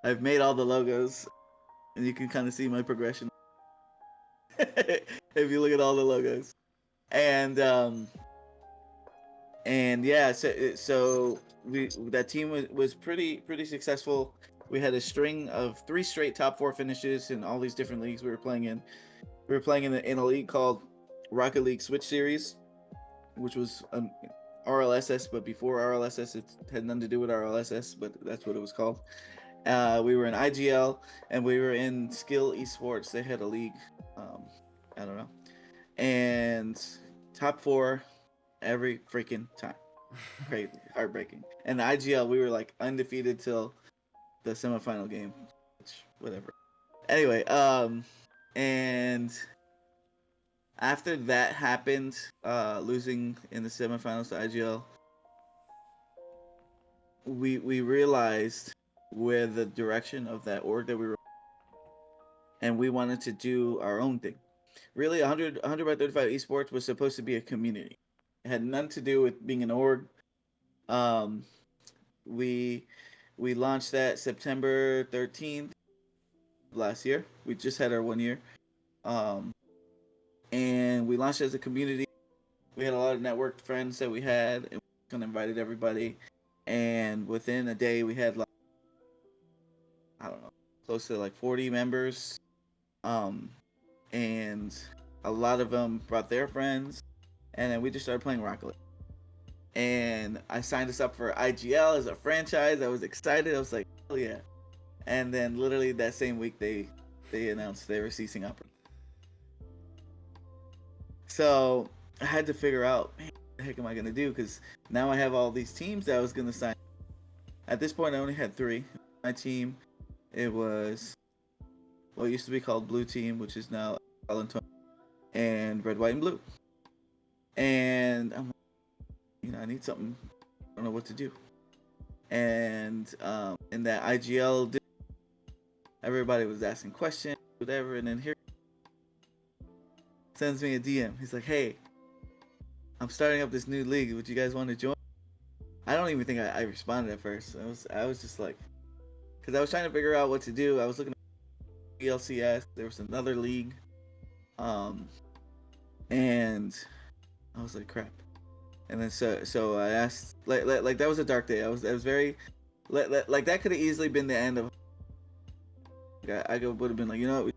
I've made all the logos, and you can kind of see my progression if you look at all the logos. And yeah, so that team was pretty successful. We had a string of 3 straight top 4 finishes in all these different leagues we were playing in. We were playing in a league called Rocket League Switch Series, which was RLSS, but before RLSS, it had nothing to do with RLSS, but that's what it was called. We were in IGL, and we were in Skill Esports. They had a league, I don't know, and top 4 every freaking time. Crazy, heartbreaking. And the IGL, we were like undefeated till the semifinal game, which whatever. Anyway, and after that happened, losing in the semifinals to IGL, we realized where the direction of that org that we were, and we wanted to do our own thing. Really, 100 by 35 esports was supposed to be a community. It had nothing to do with being an org. We launched that September 13th last year. We just had our 1 year. And we launched as a community. We had a lot of networked friends that we had, and we kind of invited everybody. And within a day, we had like, I don't know, close to like 40 members. And a lot of them brought their friends, and then we just started playing Rocket League. And I signed us up for IGL as a franchise. I was excited. I was like, hell yeah. And then literally that same week, they announced they were ceasing operations. So I had to figure out, man, what the heck am I going to do? Because now I have all these teams that I was going to sign. At this point, I only had 3. My team, it was what used to be called Blue Team, which is now and Red, White, and Blue. And I'm like, I need something. I don't know what to do. And in that IGL, everybody was asking questions, whatever. And then here sends me a DM. He's like, hey, I'm starting up this new league. Would you guys want to join? I don't even think I responded at first. I was just like, because I was trying to figure out what to do. I was looking at ELCS. There was another league. And I was like, crap. And then so I asked, like that was a dark day. I was very, like that could have easily been the end of. I would have been like, you know what?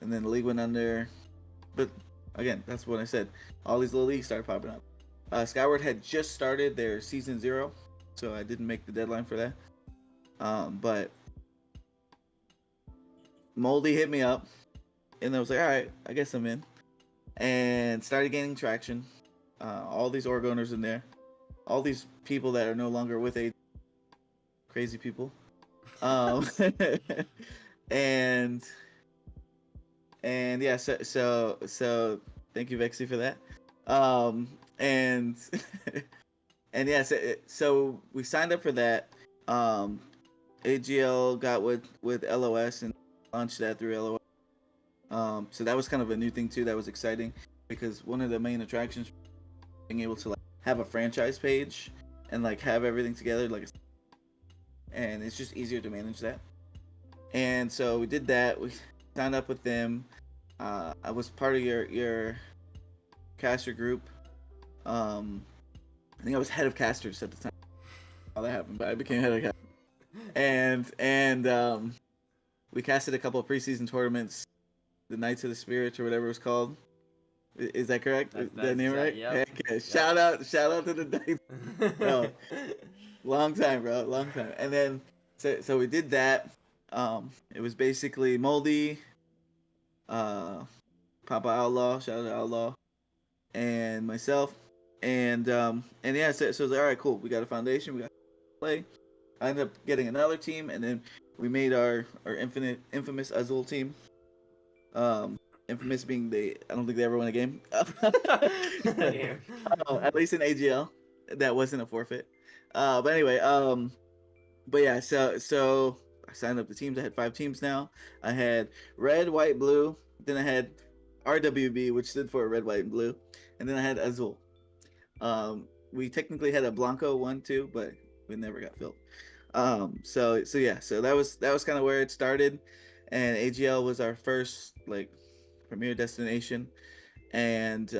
And then the league went under. But again, that's what I said. All these little leagues started popping up. Skyward had just started their season 0, so I didn't make the deadline for that. But Moldy hit me up, and I was like, all right, I guess I'm in. And started gaining traction. All these org owners in there, all these people that are no longer with crazy people. And yeah, so thank you, Vexy, for that. And and yeah, so we signed up for that. AGL got with LOS and launched that through LOS. So that was kind of a new thing too. That was exciting because one of the main attractions, being able to like have a franchise page and like have everything together, like, and it's just easier to manage that. And so we did that. We signed up with them. I was part of your caster group. I think I was head of casters at the time. How that happened, but I became head of casters. And we casted a couple of preseason tournaments, the Knights of the Spirits or whatever it was called. Is that correct? Is that name right? Yep. Okay. Yep. Shout out to the Knights. Bro, long time, bro. Long time. And then so we did that. It was basically Moldy, Papa Outlaw, shout out to Outlaw, and myself. And yeah, so it was like, all right, cool. We got a foundation. We got to play. I ended up getting another team, and then we made our infamous Azul team. Infamous being I don't think they ever won a game. At least in AGL, that wasn't a forfeit. But anyway, but yeah, so I signed up the teams. I had 5 teams now. I had red, white, blue. Then I had RWB, which stood for red, white, and blue. And then I had Azul. We technically had a Blanco 1 too, but we never got filled. So that was kind of where it started, and AGL was our first like premier destination, and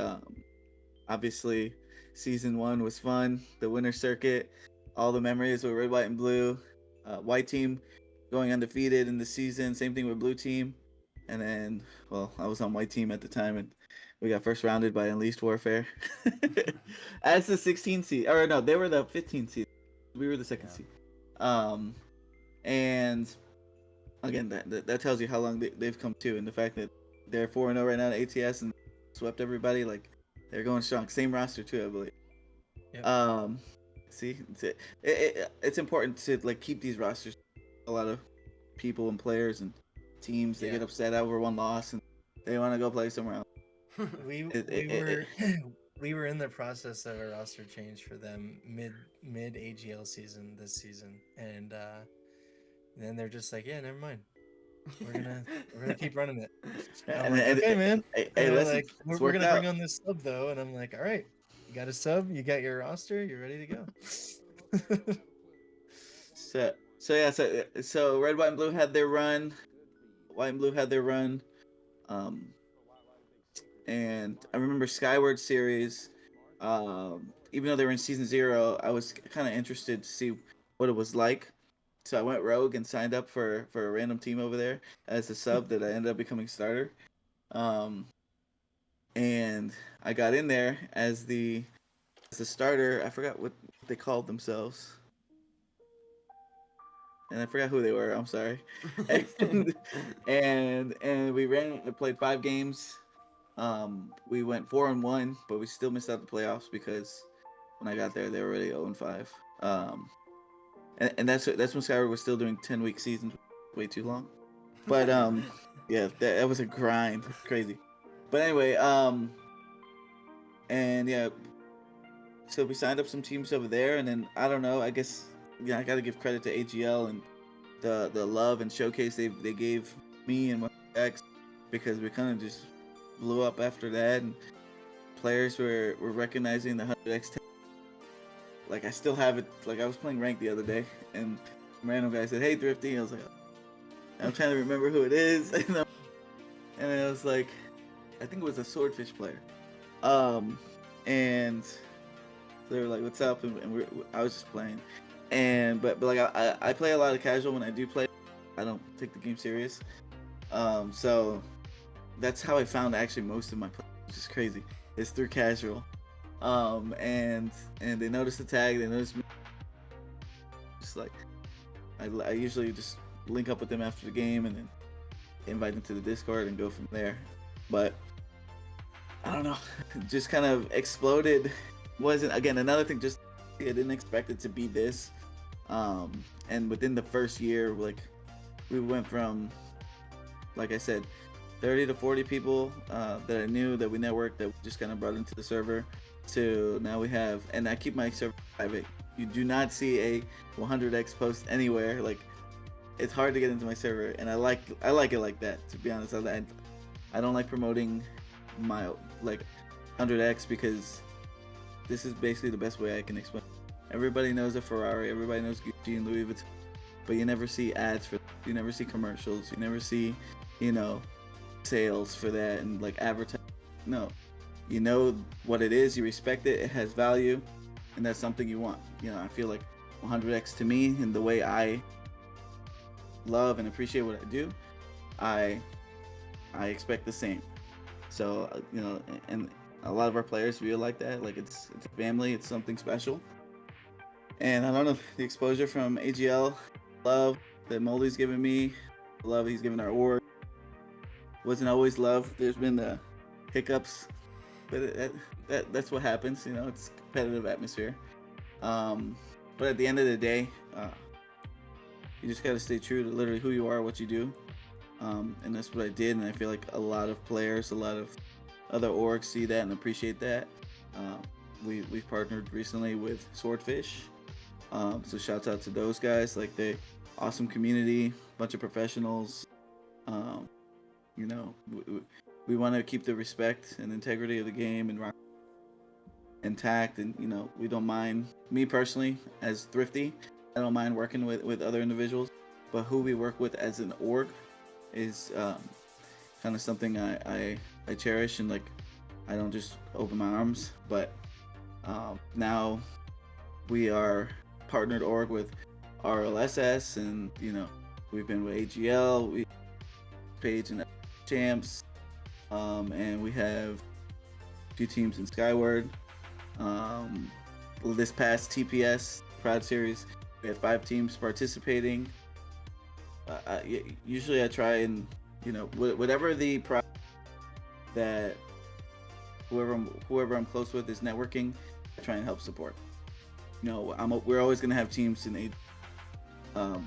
obviously season 1 was fun. The winter circuit, all the memories with red, white, and blue. White team going undefeated in the season. Same thing with blue team, and then I was on white team at the time, and we got first rounded by Unleashed Warfare as the 16 seed. Or no, they were the 15 seed. We were the second seed. And again, that tells you how long they've come to, and the fact that they're 4-0 right now at ATS and swept everybody. Like, they're going strong. Same roster too, I believe. Yep. See, it's important to like keep these rosters. A lot of people and players and teams, they get upset over one loss and they want to go play somewhere else. We were in the process of a roster change for them mid AGL season this season, and then they're just like, yeah, never mind. We're gonna keep running it. I'm like, okay, man. Hey, listen, like, we're gonna bring on this sub though, and I'm like, all right, you got a sub, you got your roster, you're ready to go. So red, white, and blue had their run. White and blue had their run. And I remember Skyward series. Even though they were in season 0, I was kind of interested to see what it was like. So I went rogue and signed up for a random team over there as a sub that I ended up becoming starter. And I got in there as the starter. I forgot what they called themselves, and I forgot who they were. I'm sorry. and we ran and played 5 games. We went 4-1, but we still missed out the playoffs because when I got there, they were already 0-5. And that's when Skyward was still doing 10-week seasons, way too long. But yeah, that was a grind, crazy. But anyway, and yeah, so we signed up some teams over there, and then I don't know. I guess I got to give credit to AGL and the love and showcase they gave me and my ex, because we kind of just blew up after that, and players were recognizing the 100x. Like I still have it. Like I was playing ranked the other day, and some random guy said, "Hey, Thrifty," I was like, I'm trying to remember who it is, and I was like, I think it was a Swordfish player. And they were like, "What's up?" And I was just playing, but like I play a lot of casual. When I do play, I don't take the game serious. So that's how I found actually most of my play, which is crazy. It's through casual. And they noticed the tag. They noticed me. Just like I usually just link up with them after the game and then invite them to the Discord and go from there. But I don't know, just kind of exploded. Wasn't, again, another thing, just I didn't expect it to be this. And within the first year, like we went from, like I said, 30 to 40 people that I knew, that we networked, that we just kind of brought into the server, to now we have, and I keep my server private. You do not see a 100x post anywhere. Like it's hard to get into my server, and I like it like that, to be honest. I don't like promoting my like 100x, because this is basically the best way I can explain. Everybody knows a Ferrari, everybody knows Gucci and Louis Vuitton, but you never see ads for, you never see commercials, you never see, sales for that and like advertising. No, you know what it is, you respect it, it has value, and that's something you want. I feel like 100x to me, and the way I love and appreciate what I do, I expect the same. So and a lot of our players feel like that, like it's a family, it's something special. And I don't know, the exposure from AGL, love that Moldy's given me, love he's given our org, wasn't always love. There's been the hiccups, but that's what happens. It's a competitive atmosphere. But at the end of the day, you just got to stay true to literally who you are, what you do. And that's what I did, and I feel like a lot of players, a lot of other orgs see that and appreciate that. We've partnered recently with Swordfish, so shouts out to those guys. Like, they awesome community, bunch of professionals. We want to keep the respect and integrity of the game and rock intact, and we don't mind. Me personally, as Thrifty, I don't mind working with other individuals, but who we work with as an org is kind of something I cherish, and like I don't just open my arms. But now we are partnered org with RLSS, and we've been with AGL, we Page and Champs, and we have a few teams in Skyward. This past TPS Proud Series, we had 5 teams participating. Usually I try and whatever the product that whoever I'm close with is networking, I try and help support. We're always gonna have teams in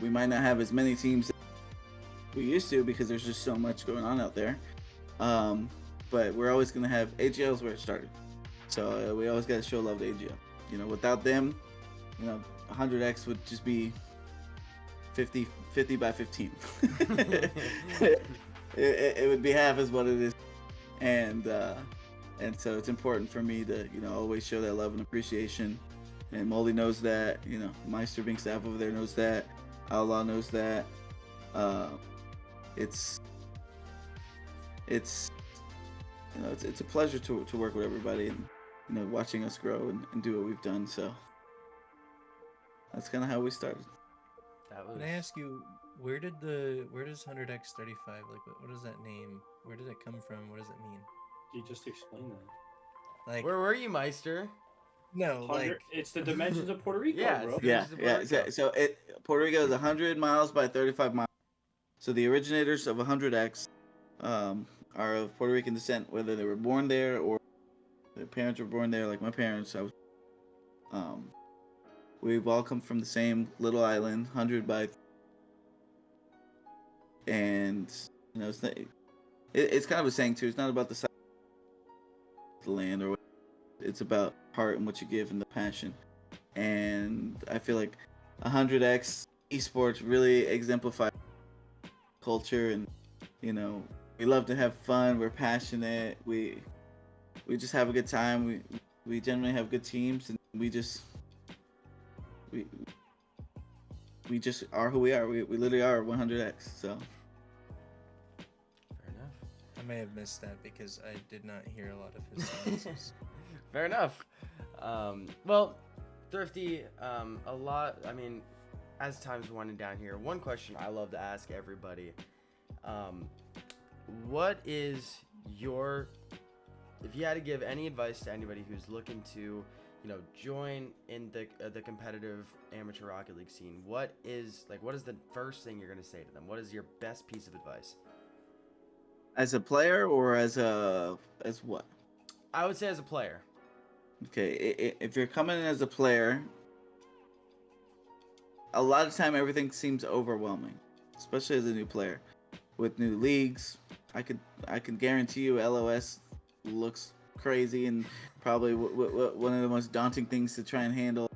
we might not have as many teams as we used to, because there's just so much going on out there. But we're always gonna have AGL is where it started. So we always gotta show love to AGL. Without them, 100x would just be 50 by 15. it would be half as what it is, and so it's important for me to always show that love and appreciation. And Moldy knows that, Meistyr being staff over there knows that, Outlaw knows that. It's it's it's a pleasure to work with everybody and watching us grow and do what we've done. So that's kind of how we started. That was. Can I ask you, where does 100x35, like what does that name? Where did it come from? What does it mean? You just explained that. Like Where were you, Meistyr? no, like It's the dimensions of Puerto Rico, Yeah, bro. it's Yeah, Dimensions of yeah. Puerto Rico. So Puerto Rico is 100 miles by 35 miles. So the originators of 100x are of Puerto Rican descent, whether they were born there or their parents were born there, like my parents. We've all come from the same little island, 100 by, and it's kind of a saying too. It's not about the size of the land or what, it's about heart and what you give and the passion. And I feel like 100x esports really exemplify culture, and we love to have fun. We're passionate. We just have a good time. We generally have good teams, and we just are who we are. We literally are 100x. So Fair enough. I may have missed that because I did not hear a lot of his sentences. Fair enough. Well, Thrifty, a lot. I mean, as time's winding down here, one question I love to ask everybody: what is your, if you had to give any advice to anybody who's looking to, join in the competitive amateur Rocket League scene, what is the first thing you're gonna say to them? What is your best piece of advice? as a player or as what? I would say as a player. Okay, if you're coming in as a player, a lot of time everything seems overwhelming, especially as a new player. With new leagues, I can guarantee you LOS looks crazy and probably one of the most daunting things to try and handle.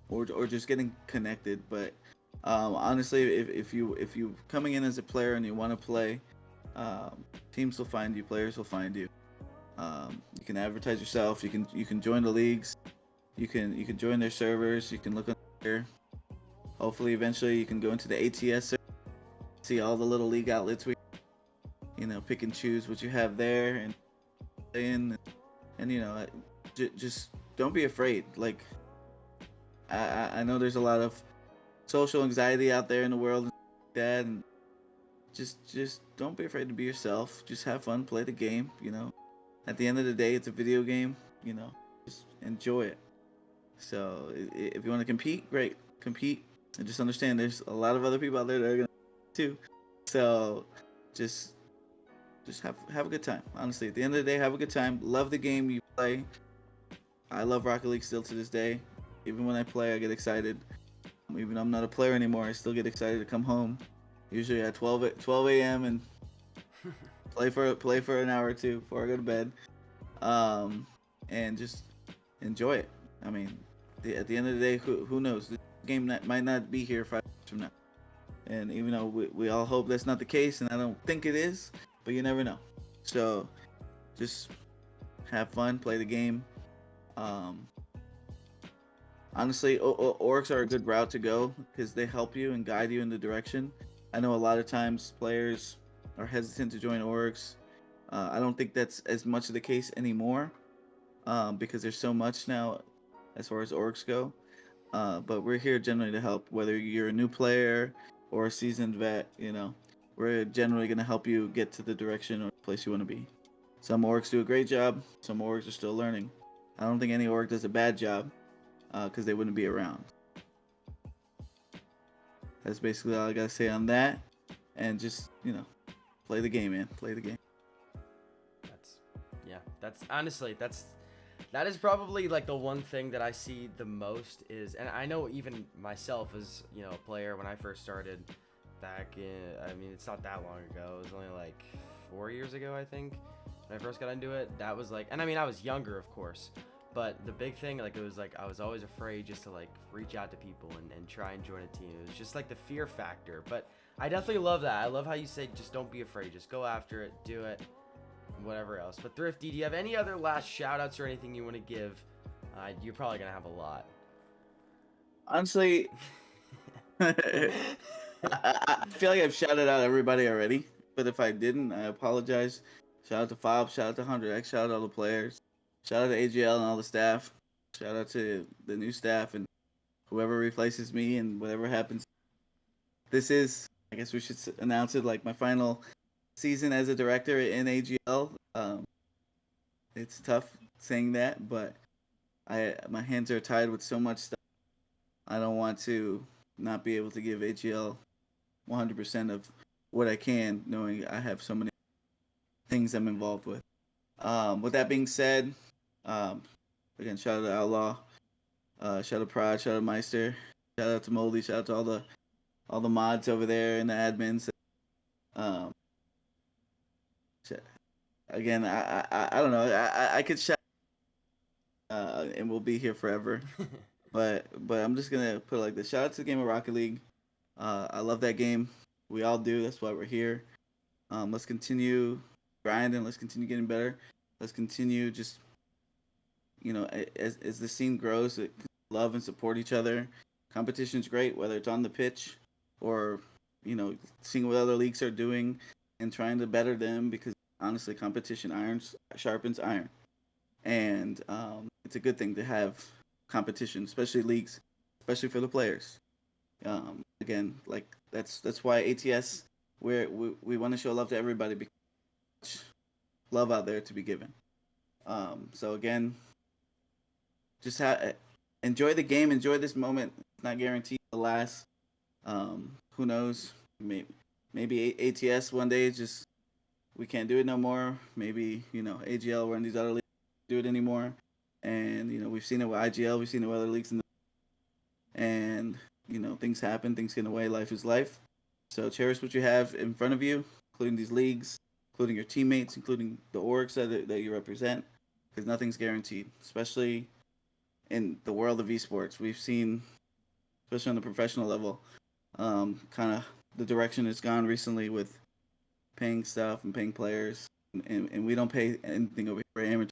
Or just getting connected. But honestly, if you coming in as a player and you want to play, teams will find you, players will find you. You can advertise yourself. You can join the leagues. You can join their servers. You can look on there. Hopefully, eventually, you can go into the ATS server, see all the little league outlets. Pick and choose what you have there and play in. And just don't be afraid. Like I know there's a lot of social anxiety out there in the world, and just don't be afraid to be yourself. Just have fun, play the game. At the end of the day, it's a video game. Just enjoy it. So if you want to compete, great, compete, and just understand there's a lot of other people out there that are gonna too. So just have a good time. Honestly, at the end of the day, have a good time. Love the game you play. I love Rocket League still to this day. Even when I play, I get excited. Even though I'm not a player anymore, I still get excited to come home. Usually at 12 a.m. and play for an hour or two before I go to bed, and just enjoy it. I mean, at the end of the day, who knows? The game might not be here 5 years from now, and even though we all hope that's not the case, and I don't think it is, but you never know. So just have fun, play the game. Honestly, orcs are a good route to go because they help you and guide you in the direction. I know a lot of times players are hesitant to join orcs. I don't think that's as much of the case anymore, because there's so much now as far as orcs go. But we're here generally to help, whether you're a new player or a seasoned vet. We're generally going to help you get to the direction or place you want to be. Some orcs do a great job. Some orcs are still learning. I don't think any orc does a bad job, because they wouldn't be around. That's basically all I gotta say on that. And just, play the game, man. Play the game. That's honestly, that is probably like the one thing that I see the most is, and I know even myself as, a player when I first started back in, I mean, it's not that long ago. It was only like 4 years ago, I think, when I first got into it. That was like, and I mean, I was younger, of course. But the big thing, like, it was like I was always afraid just to like reach out to people and try and join a team. It was just like the fear factor. But I definitely love that. I love how you say just don't be afraid. Just go after it, do it, whatever else. But Thrifty, do you have any other last shout outs or anything you want to give? You're probably going to have a lot. Honestly, I feel like I've shouted out everybody already, but if I didn't, I apologize. Shout out to Fob, shout out to 100X, shout out to all the players, shout out to AGL and all the staff, shout out to the new staff and whoever replaces me and whatever happens. This is, I guess we should announce it, like my final season as a director in AGL. It's tough saying that, but my hands are tied with so much stuff. I don't want to not be able to give AGL 100% of what I can, knowing I have so many things I'm involved with. With that being said, again, shout out to Outlaw, shout out to Prod, shout out to Meistyr, shout out to Moldy, shout out to all the mods over there and the admins. Again, I don't know. I could shout, and we'll be here forever. but I'm just gonna put it like this. Shout out to the game of Rocket League. I love that game. We all do. That's why we're here. Let's continue grinding. Let's continue getting better. Let's continue just, as the scene grows, love and support each other. Competition's great, whether it's on the pitch or, seeing what other leagues are doing and trying to better them, because honestly, competition sharpens iron. And it's a good thing to have competition, especially leagues, especially for the players. Again, like that's why ATS, we want to show love to everybody, because there's love out there to be given. So again, just enjoy the game, enjoy this moment. It's not guaranteed to last. Who knows? Maybe ATS one day just we can't do it no more. Maybe AGL or these other leagues do it anymore. And we've seen it with IGL, we've seen it with other leagues and things happen, things get in the way, life is life. So cherish what you have in front of you, including these leagues, including your teammates, including the orgs that you represent, because nothing's guaranteed, especially in the world of esports. We've seen, especially on the professional level, kind of the direction it's gone recently with paying stuff and paying players, and we don't pay anything over here for amateur.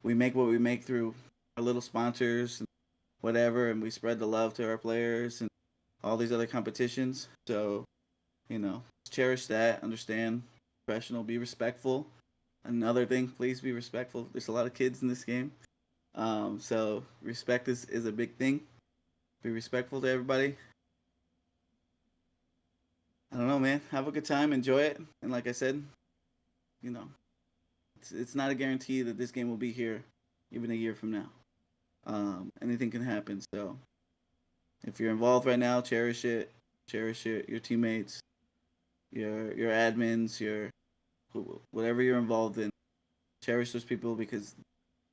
We make what we make through our little sponsors and whatever, and we spread the love to our players and all these other competitions. So, cherish that, understand, professional, be respectful. Another thing, please be respectful. There's a lot of kids in this game. So respect is a big thing. Be respectful to everybody. I don't know, man. Have a good time, enjoy it. And like I said, it's not a guarantee that this game will be here even a year from now. Anything can happen. So if you're involved right now, cherish it. Cherish your teammates, your admins, whatever you're involved in. Cherish those people, because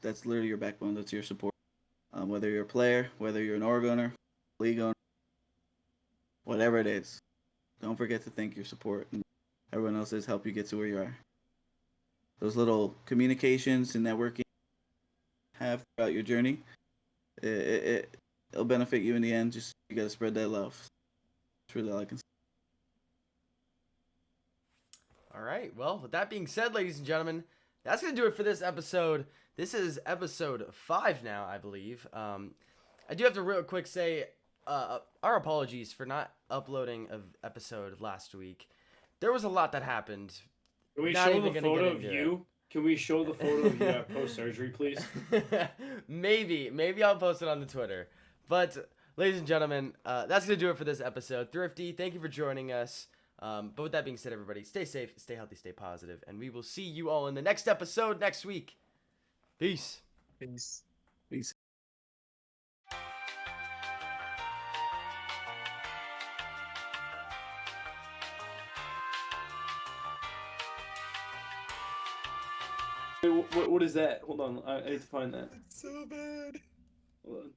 that's literally your backbone. That's your support. Whether you're a player, whether you're an org owner, league owner, whatever it is, don't forget to thank your support and everyone else has helped you get to where you are. Those little communications and networking have throughout your journey, it'll benefit you in the end. Just you gotta spread that love. That's really all I can say. All right. Well, with that being said, ladies and gentlemen, that's going to do it for this episode. This is episode 5 now, I believe. I do have to real quick say our apologies for not uploading an episode last week. There was a lot that happened. Can we Not show even the gonna photo get of into you? Can we show the photo of you at post-surgery, please? Maybe I'll post it on the Twitter. But, ladies and gentlemen, that's going to do it for this episode. Thrifty, thank you for joining us. But with that being said, everybody, stay safe, stay healthy, stay positive, and we will see you all in the next episode next week. Peace. Peace. Peace. What is that? Hold on, I need to find that. It's so bad. Hold on.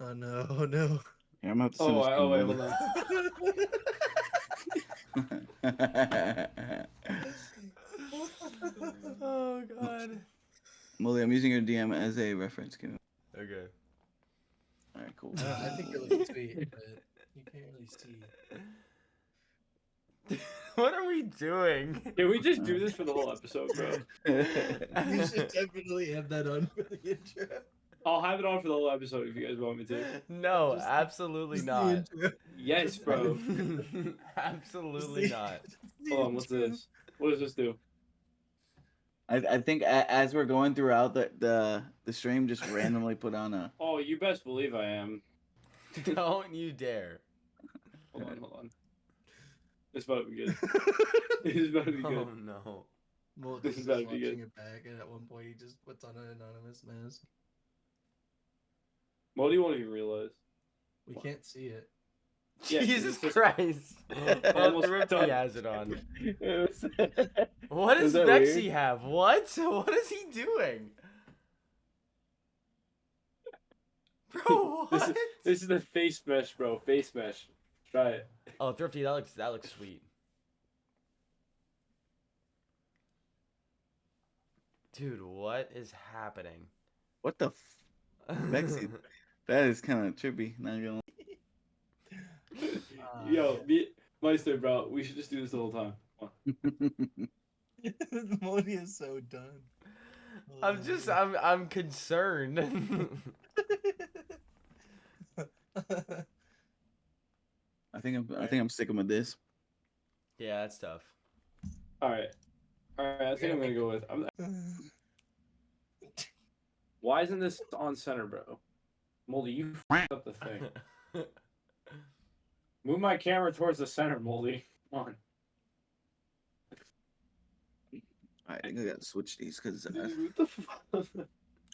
Oh no, oh no. Yeah, I'm about to Oh, wait, hold on. Oh, God. Molly, I'm using your DM as a reference. Okay. All right, cool. I think it looks sweet, but you can't really see. What are we doing? Can we just do this for the whole episode, bro? You should definitely have that on for the intro. I'll have it on for the whole episode if you guys want me to. No, Just- absolutely Just the not. intro. Yes, bro. Absolutely Just the- not. just the Hold on, what's intro. this? What does this do? I think as we're going throughout the stream, just randomly put on a. Oh, you best believe I am. Don't you dare. Hold on. It's about to be good. It's about to be Oh good. no. Well, This this is is about to be watching good. it back, and at one point he just puts on an anonymous mask. What do you want to realize? We can't see it. Yeah, 'cause Jesus it's just- Christ. Well, Almost Thrifty done. has it on. Is What does that Vexy weird? have? What? What is he doing? Bro, what? This is the face mesh, bro. Face mesh. Try it. Oh, Thrifty, that looks sweet. Dude, what is happening? What the? Vexy. That is kind of trippy. Not gonna. Yo, Meistyr, bro. We should just do this the whole time. Come on. Moldy is so done. I'm concerned. I think I'm sticking with this. Yeah, that's tough. All right. I think I'm gonna go with. Why isn't this on center, bro? Moldy, you f***ed up the thing. Move my camera towards the center, Moldy. Come on. I think I gotta switch these because Dude, what the fuck?